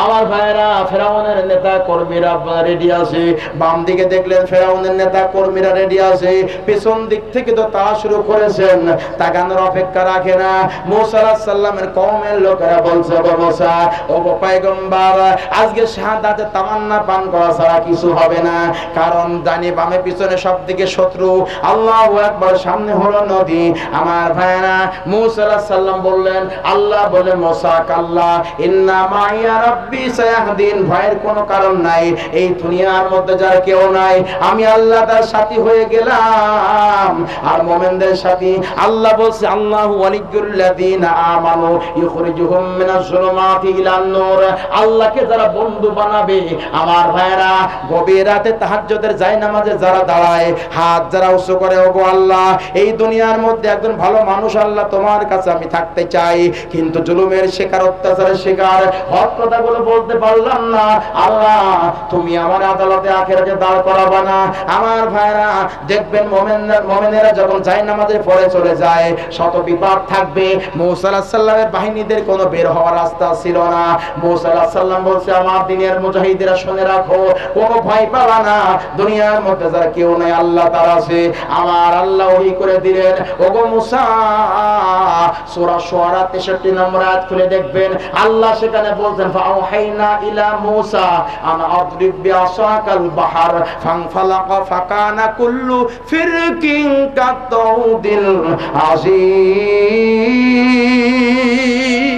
A: আমার ভাইরা, ফেরাউনের নেতা কর্মীরা রেডি আছে। বাম দিকে দেখলেন ফেরাউনের নেতা কর্মীরা রেডি আছে। পেছন দিক থেকে তো তাড়া শুরু করেছেন, তাকানোর অপেক্ষা রাখে না। মূসা আলাইহিস সালামের কওমের লোকেরা বলছে, ও মূসা, ও পয়গম্বর, আজকে শাহাদাতের তামান্না পান করা ছাড়া কিছু হবে না, কারণ জানি বামে পিছনে সব দিকে শত্রু। আল্লাহু আকবার, সামনে হলো নদী। আমার ভাইরা, মূসা আলাইহিস সালাম বললেন, আল্লাহ বলে, মূসা কাল্লা ইন্না মাইয়া রাব্বি সায়াহদিন, ভয়ের কোনো কারণ নাই। এই দুনিয়ার মধ্যে যার কেউ নাই, আমি আল্লাহ তার সাথী হয়ে গেলাম। আর মুমিনদের সাথী আল্লাহ বলছে, আল্লাহু ওয়ালিয়্যুল্লাযীনা আমানু ইখরিজুহুম মিনাজ যুলুমাতি ইলান নূর। আল্লাহকে যারা বন্ধু বানাবে, আমার ভাইরা, গভীর রাতে তাহাজ্জুদের জায়নামাজে যারা দাঁড়ায়, হাত যারা উঁচু করে, ওগো আল্লাহ, এই দুনিয়ার মধ্যে একজন ভালো মানুষ আল্লাহ তোমার কাছে আমি থাকতে চাই, কিন্তু জুলুমের শিকার, অত্যাচারের শিকার, হক কথাগুলো বলতে পারলাম না। আল্লাহ, তুমি আমার আদালতে আখিরাতে দাঁড় করাবা না। আমার ভাইরা, দেখবেন মুমিনেরা যখন জায়নামাজে পড়ে চলে যায়, শত বিপদ থাকবে। মূসা আলাইহিস সালামের বাহিনীদের কোনো বের হওয়ার রাস্তা ছিল না। মূসা আলাইহিস সালাম বলছে, আমার দিনের মুজাহিদেরা শুনে রাখো, কোনো ভয় পাবা না, দুনিয়ার মধ্যে যারা কেউ নাই, আল্লাহ তার আছে। আমার আল্লাহ ওহী করে দিলেন, ওগো মূসা, সূরা শুআরা 63 নম্বর আয়াত খুলে দেখবেন, আল্লাহ সেখানে বলছেন, ফাওহাইনা ইলা মূসা আন আদরিব বিআসাকাল বাহর ফানফালাকা ফাকানা কুল্লু ফিরকিন কাতাউদিল আযীম।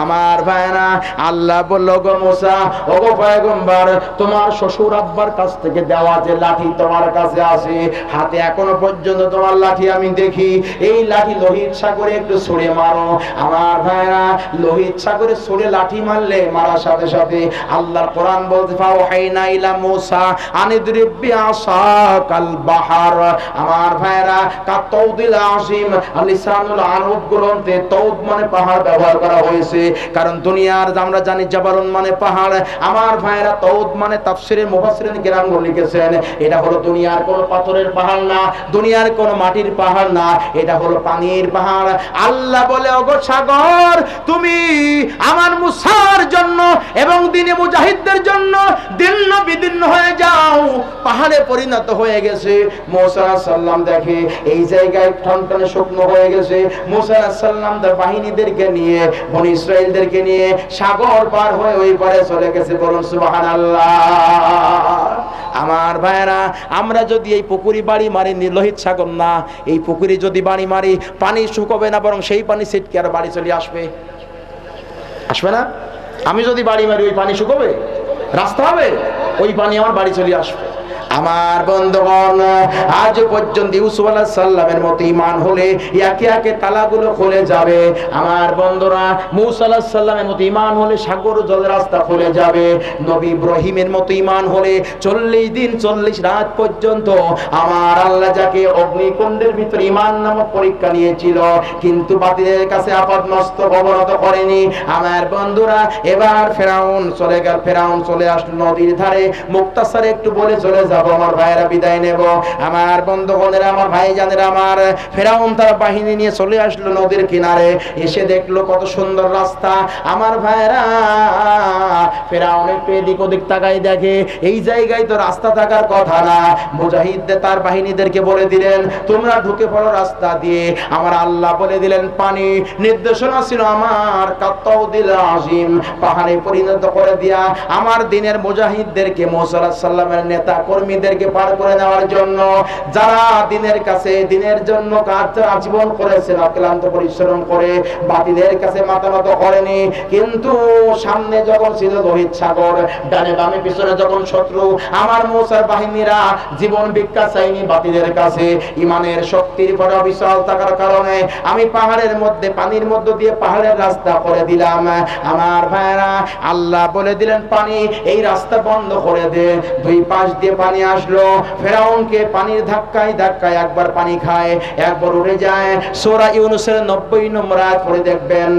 A: আমার ভাইরা, আল্লাহ বলল, গো মূসা, ওগো পয়গম্বর, তোমার শ্বশুর আব্বার কাছ থেকে দেওয়া যে লাঠি তোমার কাছে আছে, হাতে এখনো পর্যন্ত তোমার লাঠি আমি দেখি। এই লাঠি লোহিত সাগরে একটু ছুঁড়ে মারো। আমার ভাইরা, লোহিত সাগরে ছুঁড়ে লাঠি মারলে মারার সাথে সাথে আল্লাহর কোরআন বলতে, ফাওহাইনা ইলা মূসা আনিদরিব বিআসাকাল বাহর। আমার ভাইরা, কাতাউদিল আযীম, লিসানুল আরব গ্রন্থে তৌদ মানে পাহাড় ব্যবহার করা হয়েছে। কারণ দুনিয়ার আমরা জানি জাবালুন মানে পাহাড়, আমার ভাইরা তৌদ মানে তাফসিরের মুফাসসিরিন কিরাম লিখেছেন এটা হলো দুনিয়ার কোন পাথরের পাহাড় না, দুনিয়ার কোন মাটির পাহাড় না, এটা হলো পানির পাহাড়। আল্লাহ বলে ওগো সাগর তুমি আমার মুসার জন্য এবং দিনে মুজাহিদদের জন্য দিন্ন বিদিন্ন হয়ে যাও। পাহাড়ে পরিণত হয়ে গেছে। মুসা আলাইহিস সালাম দেখে এই জায়গায় ঠনঠনে শুকনো হয়ে গেছে। মুসা আলাইহিস সালাম তার বাহিনীদেরকে নিয়ে বনি ইসরাইলদেরকে নিয়ে সাগর পার হয়ে ওই পারে চলে গেছে। বলুন সুবহানাল্লাহ। আমার ভাইরা আমরা যদি এই পুকুরি বাড়ি মারি, লোহিত সাগর না, এই পুকুরি যদি বাড়ি মারি পানি শুকাবে না, বরং সেই পানি ছিটকে আর বাড়ি চলে আসবে। আসবে না? আমি যদি বাড়ি মারি ওই পানি শুকাবে? রাস্তা হবে? ওই পানি আমার বাড়ি চলে আসবে। আমার বন্ধুগণ আজ পর্যন্ত ইউসুফ আলাইহিস সালামের মতো ঈমান হলে একে একে তালাগুলো খুলে যাবে। আমার বন্ধুরা মুসা আলাইহিস সালামের মতো ঈমান হলে সাগর জলের রাস্তা খুলে যাবে। নবী ইব্রাহিমের মতো ঈমান হলে 40 দিন 40 রাত পর্যন্ত আমার আল্লাহ যাকে অগ্নিকুণ্ডের ভিতর ঈমান নামক পরীক্ষা নিয়েছিল কিন্তু বাতিলের কাছে আপাদমস্তক অবনত করেনি। আমার বন্ধুরা এবার ফেরাউন চলে গেল, ফেরাউন চলে আসলো নদীর ধারে। মুক্তাসারে একটু বলে চলে যাব আমার ভাইরা, বিদায় নেব। আমার বন্ধুগণেরা, আমার ভাইজানেরা, আমার ফেরাউন তার বাহিনী নিয়ে চলে আসলো নদীর কিনারে। এসে দেখলো কত সুন্দর রাস্তা। আমার ভাইরা ফেরাউন একটু এদিক ওদিক তাকাই দেখে এই জায়গায় তো রাস্তা থাকার কথা না। মুজাহিদদের তার বাহিনীদেরকে বলে দিলেন তোমরা ঢুকে পড়ো রাস্তা দিয়ে। আমার আল্লাহ বলে দিলেন পানি। নির্দেশনা ছিল আমার কাত্তাউদিল আজিম, পাহাড়ে পরিণত করে দিয়া আমার দিনের মুজাহিদদেরকে মুসা আলাইহিস সালামের নেতা কর্মীদেরকে পার করে নেওয়ার জন্য, যারা দিনের কাছে দিনের জন্য কাজ আজীবন করেছেন অক্লান্ত পরিশ্রম করে, বাতিলের কাছে মাথা নত করেনি। কিন্তু সামনে যখন ছিল লোহিত সাগর, ডানে বামে পিছনে যখন শত্রু, আমার মুসার বাহিনীরা জীবন ভিক্ষা চাইনি বাতিলের কাছে। ইমানের শক্তির বড় বিশাল থাকার কারণে আমি পাহাড়ের মধ্যে পানির মধ্য দিয়ে পাহাড়ের রাস্তা করে দিলাম। আমার ভাইরা আল্লাহ বলে দিলেন পানি এই রাস্তা বন্ধ করে দে। দুই পাশ দিয়ে পানি আসলো। ফেরাউনকে পানির ধাক্কায় ধাক্কায় একবার পানি খায়, একবার উড়ে যায়। সূরা ইউনূসের 90 নম্বর আয়াত পড়ে দেখবেন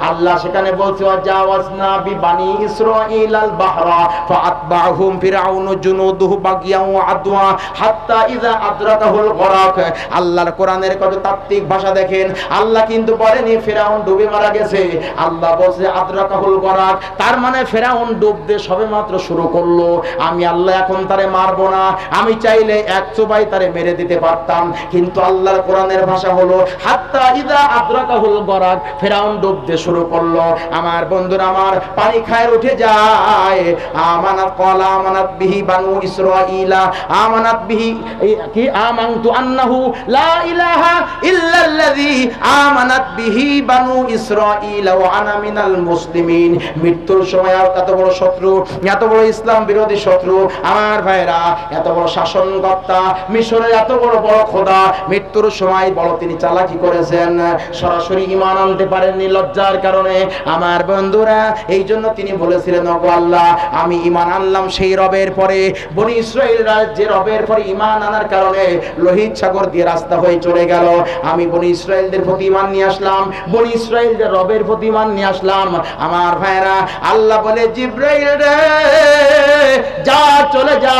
A: আল্লাহ সেখানে বলছে ওয়াজাওয়াজনা বিবানি ইসরাঈল আল বাহরা ফাআতবাহুম ফিরআউন জুনুদুহু বাগিয়ান ওয়া আদওয়া হাত্তা ইযা আদরাকাহুল গরাক। আল্লাহর কোরআনের কত তাত্ত্বিক ভাষা দেখেন। আল্লাহ কিন্তু বলেনি ফেরাউন ডুবে মারা গেছে, আল্লাহ বলছে আদরাকাহুল গরাক। তার মানে ফেরাউন ডুবতে সবেমাত্র শুরু করলো। আমি আল্লাহ এখন তারে মারবো না, আমি চাইলে এক চোবাই তারে মেরে দিতে পারতাম, কিন্তু আল্লাহর কোরআনের ভাষা হলো হাত্তা ইযা আদরাকাহুল গরাক। ফেরাউন ডুবতে শুরু করলো। আমার বন্ধুরা আমার পানি খায় উঠে যায়। আমানাত ক্বালা আমানাত বিহি বানু ইসরাঈলা আমানাত বিহি কি আমানতু আন্নাহু লা ইলাহা ইল্লাল্লাযী আমানাত বিহি বানু ইসরাঈলা ওয়া আনা মিনাল মুসলিমিন। মৃত্যুর সময় এত বড় শত্রু, এত বড় ইসলাম বিরোধী শত্রু, আমার ভাইরা এত বড় শাসনকর্তা, মিশরের এত বড় বড় খোদা, মৃত্যুর সময় বড় তিনি চালাকি করেছেন, সরাসরি ঈমান আনতে পারেননি লজ্জার কারণে। আমার বন্ধুরা এই জন্য তিনি বলেছিলেন ওগো আল্লাহ আমি ঈমান আনলাম সেই রবের পরে। বনি ইসরাঈলরা যে রবের পরে ঈমান আনার কারণে লোহিত সাগর দিয়ে রাস্তা হয়ে চলে গেল, আমি বনি ইসরাঈলদের প্রতি ঈমান নিয়ে আসলাম, বনি ইসরাঈলদের রবের প্রতি ঈমান নিয়ে আসলাম। আমার ভাইরা আল্লাহ বলে জিবরাইল রে যা চলে যা,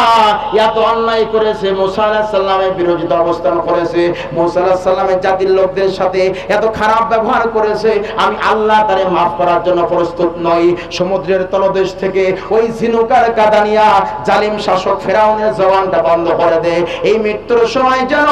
A: এত অন্যায় করেছে, মুসা আলাইহিস সালামের বিরোধিতা অবস্থান করেছে, মুসা আলাইহিস সালামের জাতির লোকদের সাথে এত খারাপ ব্যবহার করেছে, আমি আল্লাহ তারে মাফ করার জন্য প্রস্তুত নই। সমুদ্রের তলদেশ থেকে ওই ঝিনুকার কাদানিয়া জালিম শাসক ফেরাউনের জবানটা বন্ধ করে দে। এই মৃত্যুর সময় যেন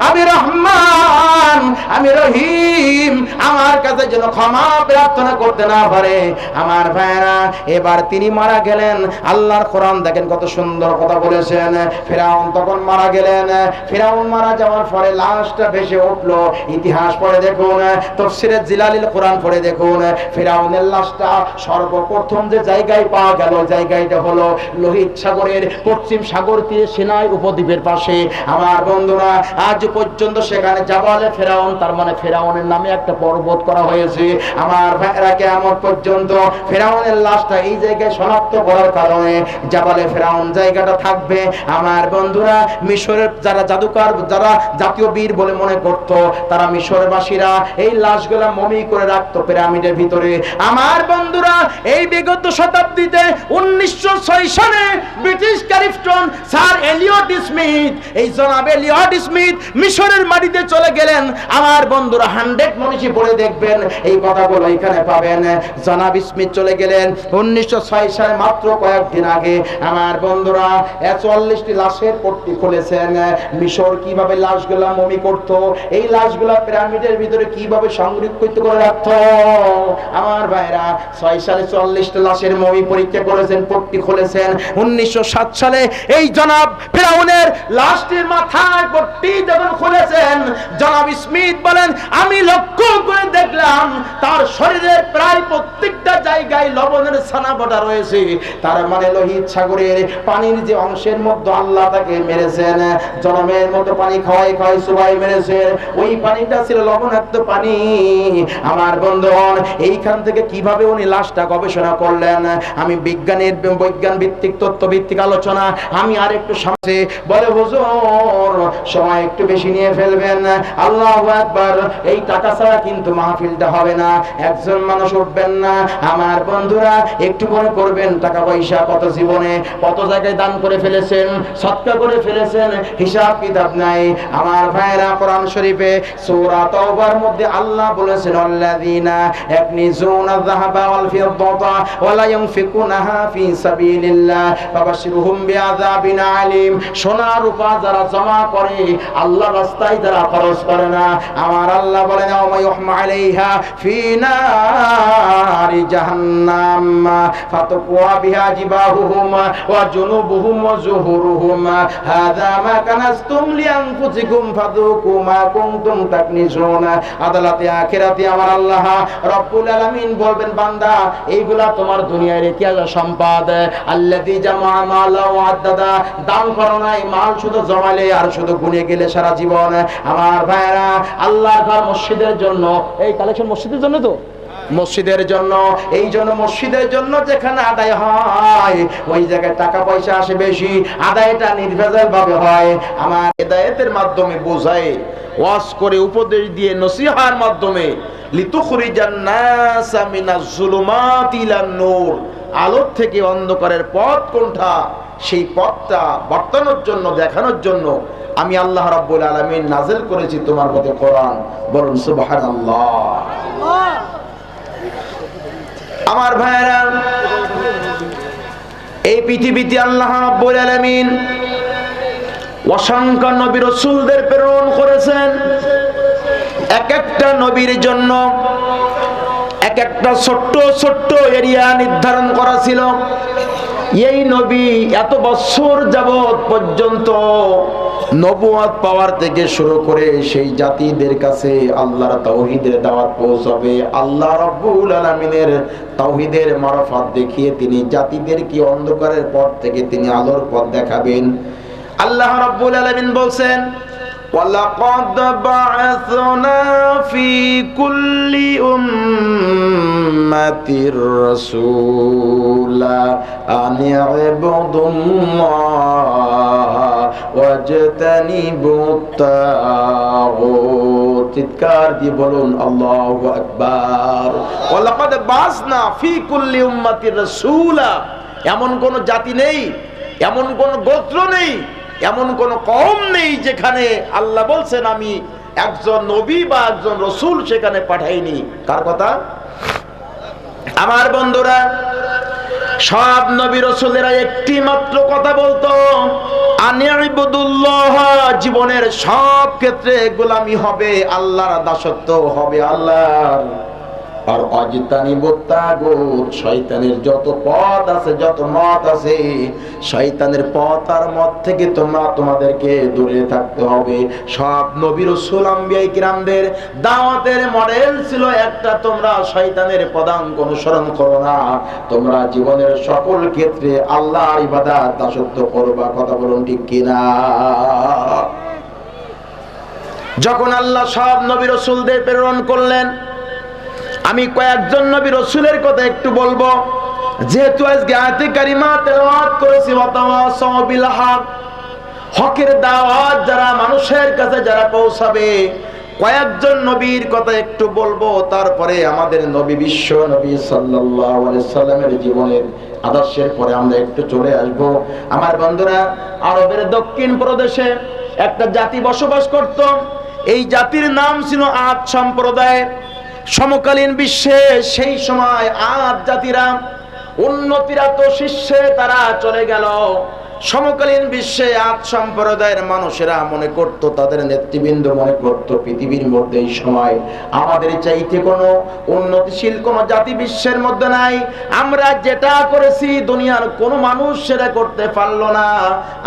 A: আমি রহমান আমি রহিম আমার কাছে যেন ক্ষমা প্রার্থনা করতে না পারে। আমার ভাইরা এবার তিনি মারা গেলেন। আল্লাহর কোরআন দেখেন কত সুন্দর কথা বলেছেন। ফেরাউন তখন মারা গেলেন। ফেরাউন মারা যাওয়ার পরে লাশটা ভেসে উঠলো। ইতিহাস পড়ে দেখুন, তাফসীরে জিলালিল কোরআন পড়ে দেখুন, ফেরাউনের লাশটা সর্বপ্রথম যে জায়গায় পাওয়া গেল জায়গাটা হলো লোহিত সাগরের পশ্চিম সাগর তীরে সিনাই উপদ্বীপের পাশে। আমার বন্ধুরা আজ পর্যন্ত সেখানে জাবালে ফেরাউন, তার মানে ফেরাউনের নামে একটা পর্বত করা হয়েছে। আমার ভাইরা কিয়ামত পর্যন্ত ফেরাউনের লাশটা এই জায়গায় শনাক্ত করার কারণে জাবালে ফেরাউন জায়গাটা থাকবে। আমার বন্ধুরা মিশরের যারা জাদুকর, যারা জাতীয় বীর বলে মনে করত, তারা মিশরবাসীরা এই লাশগুলা মমি করে রাখতো পিরামিডের ভিতরে। আমার বন্ধুরা এই বিগত শতাব্দীতে 1906 সালে ব্রিটিশ ক্যালিফটন স্যার এলিয়ট স্মিথ, এই জনাব এলিয়ট স্মিথ মিশরের মাটিতে চলে গেলেন। আমার বন্ধুরা 100 মনীষী পড়ে দেখবেন এই কথাগুলো এখানে পাবেন। জনাব স্মিথ চলে গেলেন 1906 সালে, মাত্র কয়েকদিন আগে। আমার বন্ধুরা 44টি লাশের পট্টি খুলেছেন। মিশর কিভাবে লাশগুলা মমি করত, এই লাশগুলা পিরামিডের ভিতরে কিভাবে সংরক্ষিত করে রাখতো। আমার ভাইরা 6 সালে 40টা লাশের মমি পরীক্ষা করেছেন, পট্টি খুলেছেন। 1907 সালে এই জনাব ফিরাউনের লাশটির মাথায় পট্টি যখন খুলেছেন, জনাব স্মিথ বলেন আমি লক্ষ্য করে দেখলাম তার শরীরের প্রায় প্রত্যেকটা জায়গায় লবণের ছানাবটা রয়েছে। তার মানে লোহিত সাগরের পানির যে অংশের মধ্যে আল্লাহ তাকে মেরেছেন, জনমের মতো পানি খাওয়াই খাওয়াই সুবাই মেরেছেন, ওই পানিটা ছিল লবণাক্ত পানি। আমার বন্ধুগণ এইখান থেকে কিভাবে উনি লাশটা গবেষণা করলেন, আমি বৈজ্ঞান ভিত্তিক তথ্য ভিত্তিক আলোচনা আমি আর একটু সামনে বলে হুজুর সময় একটু বেশি নিয়ে ফেলবেন। আল্লাহু আকবার। এই টাকা ছাড়া কিন্তু মাহফিলটা হবে না, একজন মানুষ উঠবেন না। আমার বন্ধুরা একটু মনে করবেন টাকা পয়সা কত জীবনে কত জায়গায় দান করে ফেলেছেন, সদকা করে ফেলেছেন, হিসাব কিতাব নাই। আমার ভাইরা কোরআন শরীফে সূরা তাওবার মধ্যে আল্লাহ বলেছেন আল্লাযীনা ইয়াকনিজুনা যাহাবা ওয়াল ফিদ্দাতা ওয়া লা ইউনফিকুনাহা ফি সাবিলিল্লাহ ফাবাশশিরহুম বিআযাবিন আলীম। সোনা রূপা যারা জমা করে আল্লাহর রাস্তায় যারা খরচ করে না, আমার আল্লাহ বলেন ওয়া ইউহমা আলাইহা ফি নারি জাহান্নাম ফাতাকুয়া বিহা জিবাহুহুম ওয়া জুনুবুহুম ওয়া যুহুরুহুম হাযা মা কানাসতুম লিআনফুসিকুম ফাযুকু মা কুনতুম তাকনিজুন। আদালতে আখিরাতে আমার আল্লাহ রব্বুল আলামিন বলবেন বান্দা এইগুলা তোমার দুনিয়ার রেখে আসা সম্পদ। আল্লাযী জামা মালা ওয়া আদাদা, দান করো নাই, মাল শুধু জমালে আর শুধু গুনে গেলে সারা জীবন। আমার ভাইরা আল্লাহর ঘর মসজিদের জন্য, এই কালেকশন মসজিদের জন্য তো, মসজিদের জন্য, এই জন্য মসজিদের জন্য যেখানে আদায় হয় ওই জায়গায় টাকা পয়সা আসে বেশি, আদায়টা নির্ভেজাল ভাবে হয়। আমার হেদায়েতের মাধ্যমে বোঝায়, ওয়াজ করে উপদেশ দিয়ে নসিহার মাধ্যমে লিতুখরিজান নাসা মিনাজ যুলুমাতি ইলান নূর, আলোর থেকে অন্ধকারের পথ কোনটা সেই পথটা বর্তানোর জন্য, দেখানোর জন্য আমি আল্লাহ রাব্বুল আলামিন নাযিল করেছি তোমার মধ্যে কোরআন। বলুন সুবহানাল্লাহ। আমার ভাইরা এই পৃথিবীতে আল্লাহ রাব্বুল আলামিন অসংখ্য নবী রাসূলদের প্রেরণ করেছেন। এক একটা নবীর জন্য এক একটা ছোট্ট ছোট্ট এরিয়া নির্ধারণ করা ছিল। এই নবী এত বছর যাবত পর্যন্ত নবুয়ত পাওয়ার থেকে শুরু করে সেই জাতিদের কাছে আল্লাহর তাওহীদের দাওয়াত পৌঁছাবে। আল্লাহ রাব্বুল আলামিনের তাওহীদের মারফত দেখিয়ে তিনি জাতিদেরকে অন্ধকারের পথ থেকে তিনি আলোর পথ দেখাবেন। আল্লাহ রাব্বুল আলামিন বলছেন وَلَقَدْ بَعَثْنَا فِي كُلِّ أُمَّةٍ رَسُولًا أَنِ اعْبُدُوا اللَّهَ وَاجْتَنِبُوا الطَّاغُوتَ। চিৎকার দিয়ে বলুন আল্লাহু আকবার। وَلَقَدْ بَعَثْنَا فِي كُلِّ أُمَّةٍ رَسُولًا। এমন কোন জাতি নেই, এমন কোন গোত্র নেই, এমন কোন কওম নেই যেখানে আল্লাহ বলছেন আমি একজন নবী বা একজন রাসূল সেখানে পাঠাইনি। কার কথা? আমার বন্ধুরা সব নবী রাসূলেরা একটি মাত্র কথা বলতো, আনিবুদুল্লাহ। জীবনের সব ক্ষেত্রে গোলামি হবে, আল্লাহর দাসত্ব হবে আল্লাহর। আর অজিতানিবুত তাগুত, শয়তানের যত পথ আছে, যত মত আছে, শয়তানের পথ আর মত থেকে তোমাদেরকে দূরে থাকতে হবে। সব নবী রাসূল আম্বিয়া কিরামদের দাওয়াতের মডেল ছিল একটা, তোমরা শয়তানের পদাঙ্ক অনুসরণ করো না, তোমরা জীবনের সকল ক্ষেত্রে আল্লাহর ইবাদত দাসত্ব করবা। কথা বলুন ঠিক কিনা? যখন আল্লাহ সব নবী রাসূলদের প্রেরণ করলেন, আমি কয়েকজন নবী রাসূলের কথা একটু বলবো। যেহেতু আজকে আয়াতে কারিমা তেলাওয়াত করেছি ওয়াতাওয়াসাউ বিল হক, হকের দাওয়াত যারা মানুষের কাছে যারা পৌঁছাবে, কয়েকজন নবীর কথা একটু বলবো, তারপরে আমাদের নবী বিশ্ব নবী সাল্লাল্লাহু আলাইহি সাল্লামের জীবনের আদর্শের পরে আমরা একটু চলে আসব। আমার বন্ধুরা, আরবের দক্ষিণ প্রদেশে একটা জাতি বসবাস করত। এই জাতির নাম ছিল আদ সম্প্রদায়। সমকালীন বিশ্বে সেই সময় আদ জাতিরা উন্নতির এত শীর্ষে তারা চলে গেল। সমকালীন বিশ্বে আদ সম্প্রদায়ের মানুষেরা মনে করত, তাদের নেতৃবৃন্দ মনে করত, পৃথিবীর মধ্যে এই সময় আমাদের চাইতে কোনো উন্নতিশীল কোনো জাতি বিশ্বের মধ্যে নাই। আমরা যেটা করেছি দুনিয়ার কোনো মানুষ সেটা করতে পারলো না।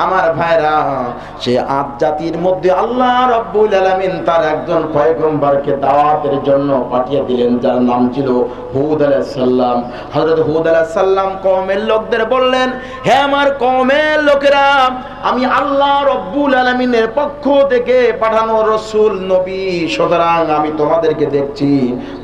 A: আমার ভাইরা, সে আদ জাতির মধ্যে আল্লাহ রাব্বুল আলামিন তার একজন পয়গম্বরকে দাওয়াতের জন্য পাঠিয়ে দিলেন, যার নাম ছিল হুদ আলাইহিস সালাম। হযরত হুদ আলাইহিস সালাম কওমের লোকদের বললেন, হে আমার কওমের লোকেরা, আমি আল্লাহ রাব্বুল আলামিনের পক্ষ থেকে পাঠানো রাসূল নবী, সুতরাং আমি তোমাদেরকে দেখছি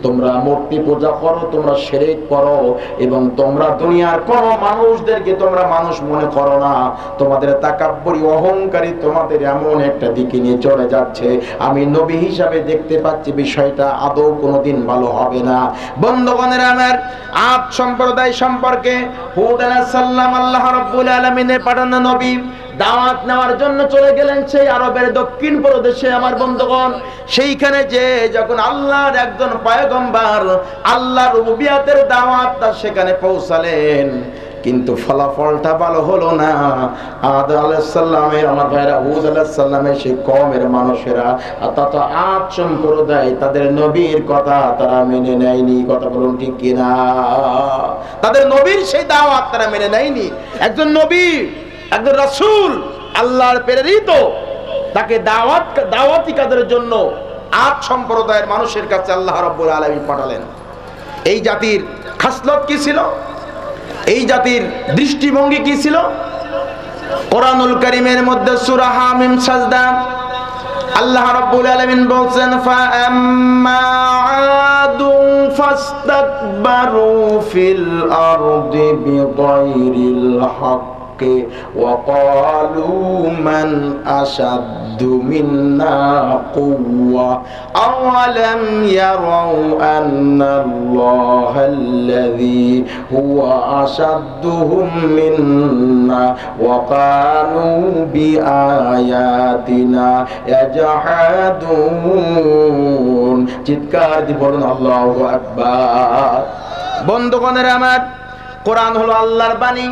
A: তোমরা মূর্তি পূজা করো, তোমরা শিরক করো, এবং তোমরা দুনিয়ার কোন মানুষদেরকে তোমরা মানুষ মনে করো না। তোমাদের তাকাব্বুরি অহংকারী তোমাদের এমন একটা দিকে নিয়ে চলে যাচ্ছে, আমি নবী হিসাবে দেখতে পাচ্ছি বিষয়টা আদৌ কোনোদিন ভালো হবে না। বন্ধুগণের আমার, আদ সম্প্রদায় সম্পর্কে হুদ আলাইহিস সালাম আল্লাহ রাব্বুল আলামিনের পাঠানো নবী দাওয়াত নেওয়ার জন্য চলে গেলেন সেই আরবের দক্ষিণ প্রদেশে। আমার বন্ধুগণ, সেইখানে যে যখন আল্লাহর একজন পয়গম্বর আল্লাহর রুবুবিয়তের দাওয়াত তার সেখানে পৌঁছালেন, কিন্তু ফলাফলটা ভালো হলো না। আদ আলাইহিস সালামের, আমার ভাইরা, হুদ আলাইহিস সালামের সেই কওমের মানুষেরা অর্থাৎ আদ সম্প্রদায় তাদের নবীর কথা তারা মেনে নেয়নি। কথা বলুন ঠিক কিনা? তাদের নবীর সেই দাওয়াত তারা মেনে নেয়নি। একজন নবী, একজন রাসূল আল্লাহর প্রেরিত, তাকে দাওয়াতি কাজের জন্য আদ সম্প্রদায়ের মানুষের কাছে আল্লাহ রাব্বুল আলামিন পাঠালেন। এই জাতির খাসলত কি ছিল? এই জাতির দৃষ্টিভঙ্গি কি ছিল? কোরআনুল কারীমের মধ্যে সূরা হামিম সাজদা আল্লাহ রাব্বুল আলামিন বলেন, ফাআম্মা আদুন ফাস্তাকবারু ফিল আরদি বিগাইরিল হক وقالوا من أشد منا قوة أولم يروا أن الله الذي هو أشدهم منا وقالوا بآياتنا يجحدون চিৎকার দিয়ে বলুন আল্লাহু আকবার। বন্ধুগণের আমার, কোরআন হলো আল্লাহর বাণী।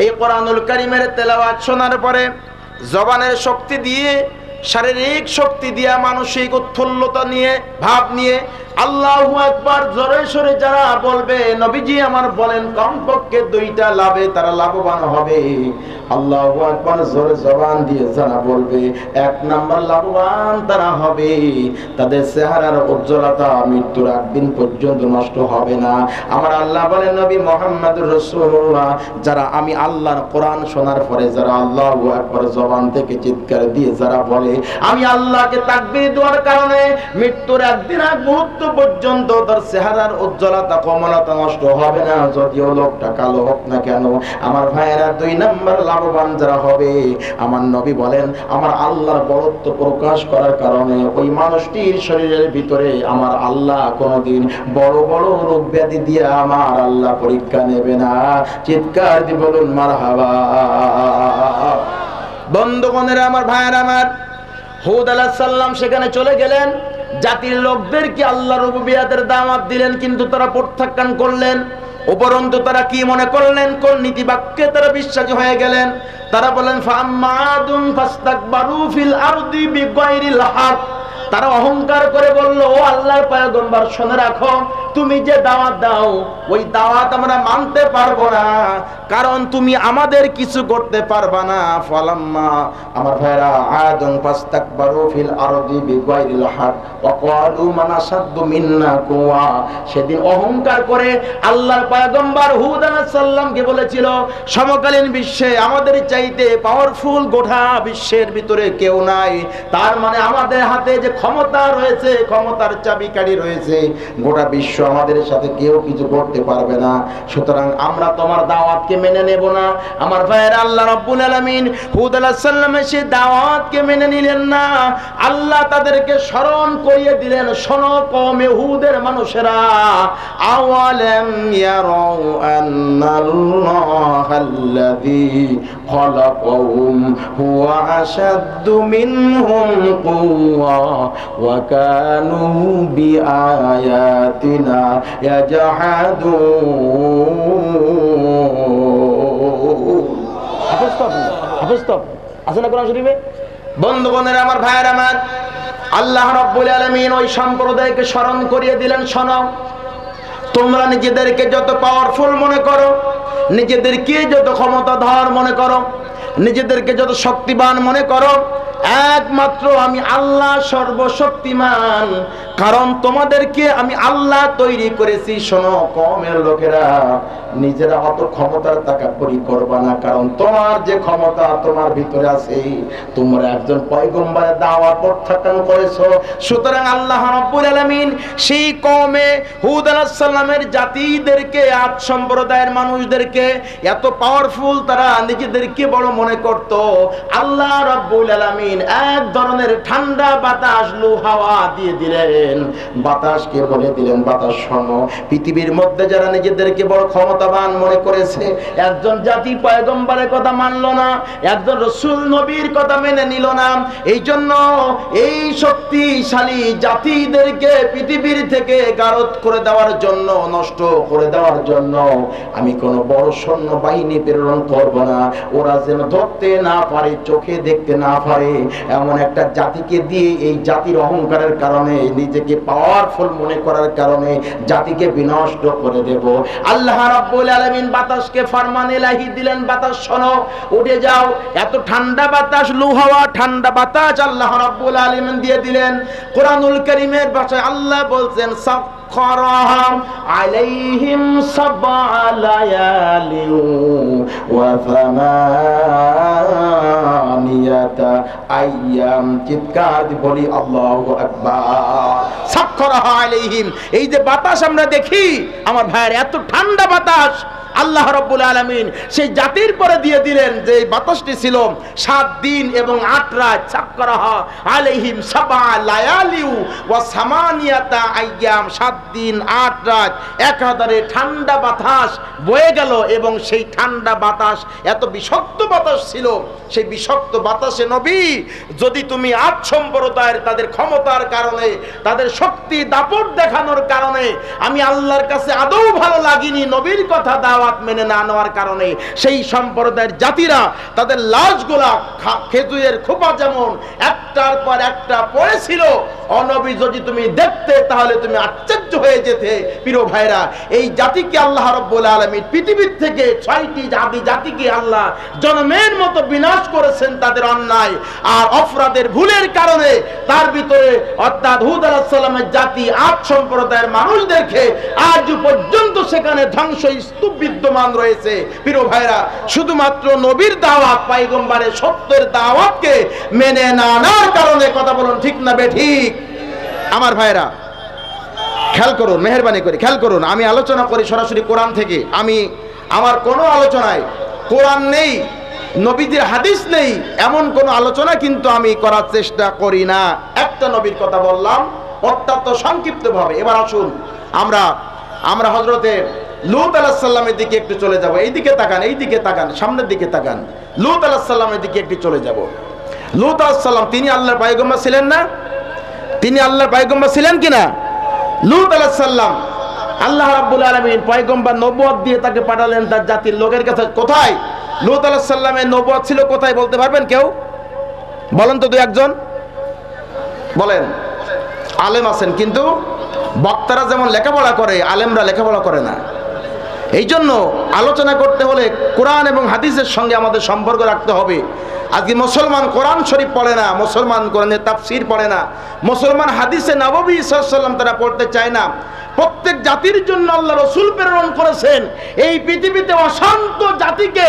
A: এই কোরআনুল কারীমের তেলাওয়াত শোনার পরে জবানের শক্তি দিয়ে, শারীরিক শক্তি দিয়ে, মানসিক উৎফুল্লতা নিয়ে, ভাব নিয়ে আল্লাহু আকবার জোরে সোরে যারা বলবে, নবীজি আমার বলেন কমপক্ষে দুইটা লাভে তারা লাভবান হবে। আল্লাহু আকবার জোরে জবান দিয়ে যারা বলবে, এক নাম্বার লাভবান তারা হবে, তাদের চেহারার উজ্জ্বলতা মৃত্যুর একদিন পর্যন্ত নষ্ট হবে না। আমার আল্লাহ বলেন, নবী মুহাম্মদুর রাসূলুল্লাহ, যারা আমি আল্লাহর কোরআন শোনার পরে যারা আল্লাহু আকবার জবান থেকে চিৎকার দিয়ে যারা বলে, আমি আল্লাহকে তাকবীর দেওয়ার কারণে মৃত্যুর একদিন এক মুহূর্ত পর্যন্ত তার চেহারার উজ্জ্বলতা কমলতা নষ্ট হবে না, যদিও লোকটা কালো হোক না কেন। আমার ভাইয়েরা, দুই নাম্বার লাভবান যারা হবে, আমার নবী বলেন, আমার আল্লাহর বড়ত্ব প্রকাশ করার কারণে ওই মানুষটির শরীরের ভিতরে আমার আল্লাহ কোনোদিন বড় বড় রোগ ব্যাধি দিয়ে আমার আল্লাহ পরীক্ষা নেবে না। চিৎকার দিয়ে বলুন মারহাবা। বন্ধুগণেরা, আমার ভাইয়েরা, আমার হুদ আলাইহিস সালাম সেখানে চলে গেলেন, জাতির লোকদেরকে আল্লাহর রুবুবিয়তের দাওয়াত দিলেন, কিন্তু তারা প্রত্যাখ্যান করলেন। উপরন্তু তারা কি মনে করলেন? কোন নীতি বাক্যে তারা বিশ্বাসী হয়ে গেলেন? তারা বলেন, ফাআম্মা আদুন ফাস্তাকবারু ফিল আরদি বিগাইরিল হক। তারা অহংকার করে বলল, ও আল্লাহর পয়গম্বর, শুনে রাখো, তুমি যে দাওয়াত দাও ওই দাওয়াত আমরা মানতে পারবো না, কারণ তুমি আমাদের কিছু করতে পারবা না। ফালাম্মা, আমার ভাইরা, আদুন ফাস্তাকবারু ফিল আরদি বিগাইরিল হক ওয়া ক্বালু মান আশাদ্দু মিন্না কুওয়া। সেদিন অহংকার করে আল্লাহর পয়গম্বর হুদ আলাইহিস সালামকে বলেছিল, সমকালীন বিশ্বে আমাদের চাইতে পাওয়ারফুল গোটা বিশ্বের ভিতরে কেউ নাই, তার মানে আমাদের হাতে যে ক্ষমতা রয়েছে, ক্ষমতার চাবিকাঠি রয়েছে, গোটা বিশ্ব আমাদের সাথে কেউ কিছু করতে পারবে না। সুতরাং আমরা তোমার দাওয়াতকে মেনে নেব না। আমার ভাইয়েরা, আল্লাহ রাব্বুল আলামিন হুদ আলাইহিস সালামের সেই দাওয়াতকে মেনে নিলেন না। আল্লাহ তাদেরকে স্মরণ করিয়ে দিলেন, শোনো কওমে হুদের মানুষেরা, আওয়ালাম ইয়ারাউ আন্নাল্লাহাল্লাযী খালাকাহুম হুয়া আশাদ্দু মিনহুম কুওয়া ওয়া কানু বিআয়াতিনা ইয়াজহাদুন। হাফেজ তো আছে না কোরআন শরীফে? বন্ধুগণেরা, আমার ভাইয়েরা আমার, আল্লাহ রাব্বুল আলামিন ওই সম্প্রদায়কে স্মরণ করিয়ে দিলেন, শোনো, তোমরা নিজেদেরকে যত পাওয়ারফুল মনে করো, নিজেদেরকে যত ক্ষমতাধর মনে করো, নিজেদেরকে যত শক্তিবান মনে করো, একমাত্র আমি আল্লাহ সর্বশক্তিমান। কারণ তোমাদেরকে আমি আল্লাহ তৈরি করেছি। শোনো কওমের লোকেরা, নিজেরা অত ক্ষমতার তাকাব্বুরি করবা না। কারণ তোমার যে ক্ষমতা তোমার ভিতরে আছে, তোমরা একজন পয়গম্বরের দাওয়াত প্রত্যাখ্যান করেছো। সুতরাং আল্লাহ রাব্বুল আলামিন সেই কওমে হুদ আলাইহিস সালামের জাতিদেরকে, আদ সম্প্রদায়ের মানুষদেরকে এত পাওয়ারফুল, তারা নিজেদেরকে বড় মনে করত। আল্লাহ রাব্বুল আলামিন এক ধরনের ঠান্ডা বাতাস, লু হাওয়া দিয়ে দিলেন। বাতাসকে বলে দিলেন, বাতাস শোনো, পৃথিবীর মধ্যে যারা নিজেদেরকে বড় ক্ষমতাবান মনে করেছে, একজন জাতি পয়গম্বরের কথা মানলো না, একজন রাসূল নবীর কথা মেনে নিল না, এই জন্য এই শক্তিশালী জাতিদেরকে পৃথিবীর থেকে গারদ করে দেওয়ার জন্য, নষ্ট করে দেওয়ার জন্য আমি কোনো বড় সৈন্য বাহিনী প্রেরণ করব না। ওরা যেন ধরতে না পারে, চোখে দেখতে না পারে, এমন একটা জাতিকে দিয়ে, এই জাতির অহংকারের কারণে, নিজেকে পাওয়ারফুল মনে করার কারণে জাতিকে বিনষ্ট করে দেব। আল্লাহ রাব্বুল আলামিন বাতাসকে ফরমান ইলাহি দিলেন, বাতাস শোনো, উঠে যাও। এত ঠান্ডা বাতাস, লু হাওয়া, ঠান্ডা বাতাস আল্লাহ রাব্বুল আলামিন দিয়ে দিলেন। কোরআনুল কারীমের ভাষায় আল্লাহ বলছেন, সাখখারাহা আলাইহিম সাবআ লায়ালি ওয়া সামানিয়াতা আইয়াম। চিৎকার দিয়ে বলি আল্লাহু আকবার। সাখখারাহা আলাইহিম, এই যে বাতাস আমরা দেখি আমার ভাইয়ের, এত ঠান্ডা বাতাস আল্লাহ রাব্বুল আলামিন সেই জাতির পরে দিয়ে দিলেন, যে বাতাসটি ছিল 7 দিন এবং 8 রাত। সাখখারাহা আলাইহিম সাবআ লায়ালি ওয়া সামানিয়াতা আইয়াম, 7 দিন 8 রাত একাধারে ঠান্ডা বাতাস বয়ে গেল। এবং সেই ঠান্ডা বাতাস এত বিষাক্ত বাতাস ছিল, সেই বিষাক্ত বাতাসে নবী, যদি তুমি আদ সম্প্রদায়ের তাদের ক্ষমতার কারণে, তাদের শক্তি দাপট দেখানোর কারণে আমি আল্লাহর কাছে আদৌ ভালো লাগিনি, নবীর কথা দাওয়াত মেনে না নেওয়ার কারণে সেই সম্প্রদায়ের জাতিরা তাদের লাশগুলা খেজুরের খোপা যেমন একটার পর একটা পড়েছিল, অনবী যদি তুমি দেখতে তাহলে তুমি আশ্চর্য হয়ে যেতে। প্রিয় ভাইরা, এই জাতিকে আল্লাহ রাব্বুল আলামিন পৃথিবীর থেকে 6টি জাতিকে আল্লাহ জন্মের মতো বিনাশ করেছেন তাদের অন্যায় আর অপরাধের ভুলের কারণে। তার ভিতরে অর্থাৎ হুদ আলাইহিস সালামের জাতি, আদ সম্প্রদায়ের মানুষদেরকে আজ পর্যন্ত সেখানে ধ্বংসস্তূপ বিদ্যমান রয়েছে। প্রিয় ভাইরা, শুধুমাত্র নবীর দাওয়াত, পয়গম্বরের সত্যের দাওয়াতকে মেনে না নেওয়ার কারণে। কথা বলুন ঠিক না বেঠিক? আমার ভাইরা খেয়াল করুন, মেহেরবানি করে খেয়াল করুন। আমি আলোচনা করি সরাসরি কোরআন থেকে। আমার কোনো আলোচনায় কোরআন নেই, নবীদের হাদিস নেই, এমন কোনো আলোচনা কিন্তু আমি করার চেষ্টা করি না। একটা নবীর কথা বললাম অত্যন্ত সংক্ষিপ্তভাবে। এবার আসুন আমরা হযরতে লূত আলাইহিস সালামের দিকে একটু চলে যাব। এইদিকে তাকান, এইদিকে তাকান, সামনের দিকে তাকান। লূত আলাইহিস সালামের দিকে একটু চলে যাব। লূত আলাইহিস সালাম তিনি আল্লাহর পয়গম্বর ছিলেন না? তিনি আল্লাহর পয়গম্বর ছিলেন কিনা? লূত আলাইহিস সালাম আল্লাহ রাব্বুল আলামিন পয়গম্বর নবুয়ত দিয়ে তাকে পাঠালেন তার জাতির লোকের কাছে। কোথায় লূত আলাইহিস সালামের নবুয়ত ছিল? কোথায় বলতে পারবেন কেউ? বলেন তো, দুই একজন বলেন। আলেম আছেন, কিন্তু বক্তারা যেমন লেখাপড়া করে, আলেমরা লেখাপড়া করে না। এই জন্য আলোচনা করতে হলে কোরআন এবং হাদিসের সঙ্গে আমাদের সম্পর্ক রাখতে হবে। আজকে মুসলমান কোরআন শরীফ পড়ে না, মুসলমান কোরআনের তাফসীর পড়ে না, মুসলমান হাদিসে নববী সাল্লাল্লাহু আলাইহি ওয়াসাল্লাম তারা পড়তে চায় না। প্রত্যেক জাতির জন্য আল্লাহ রাসূল প্রেরণ করেছেন। এই পৃথিবীতে অশান্ত জাতিকে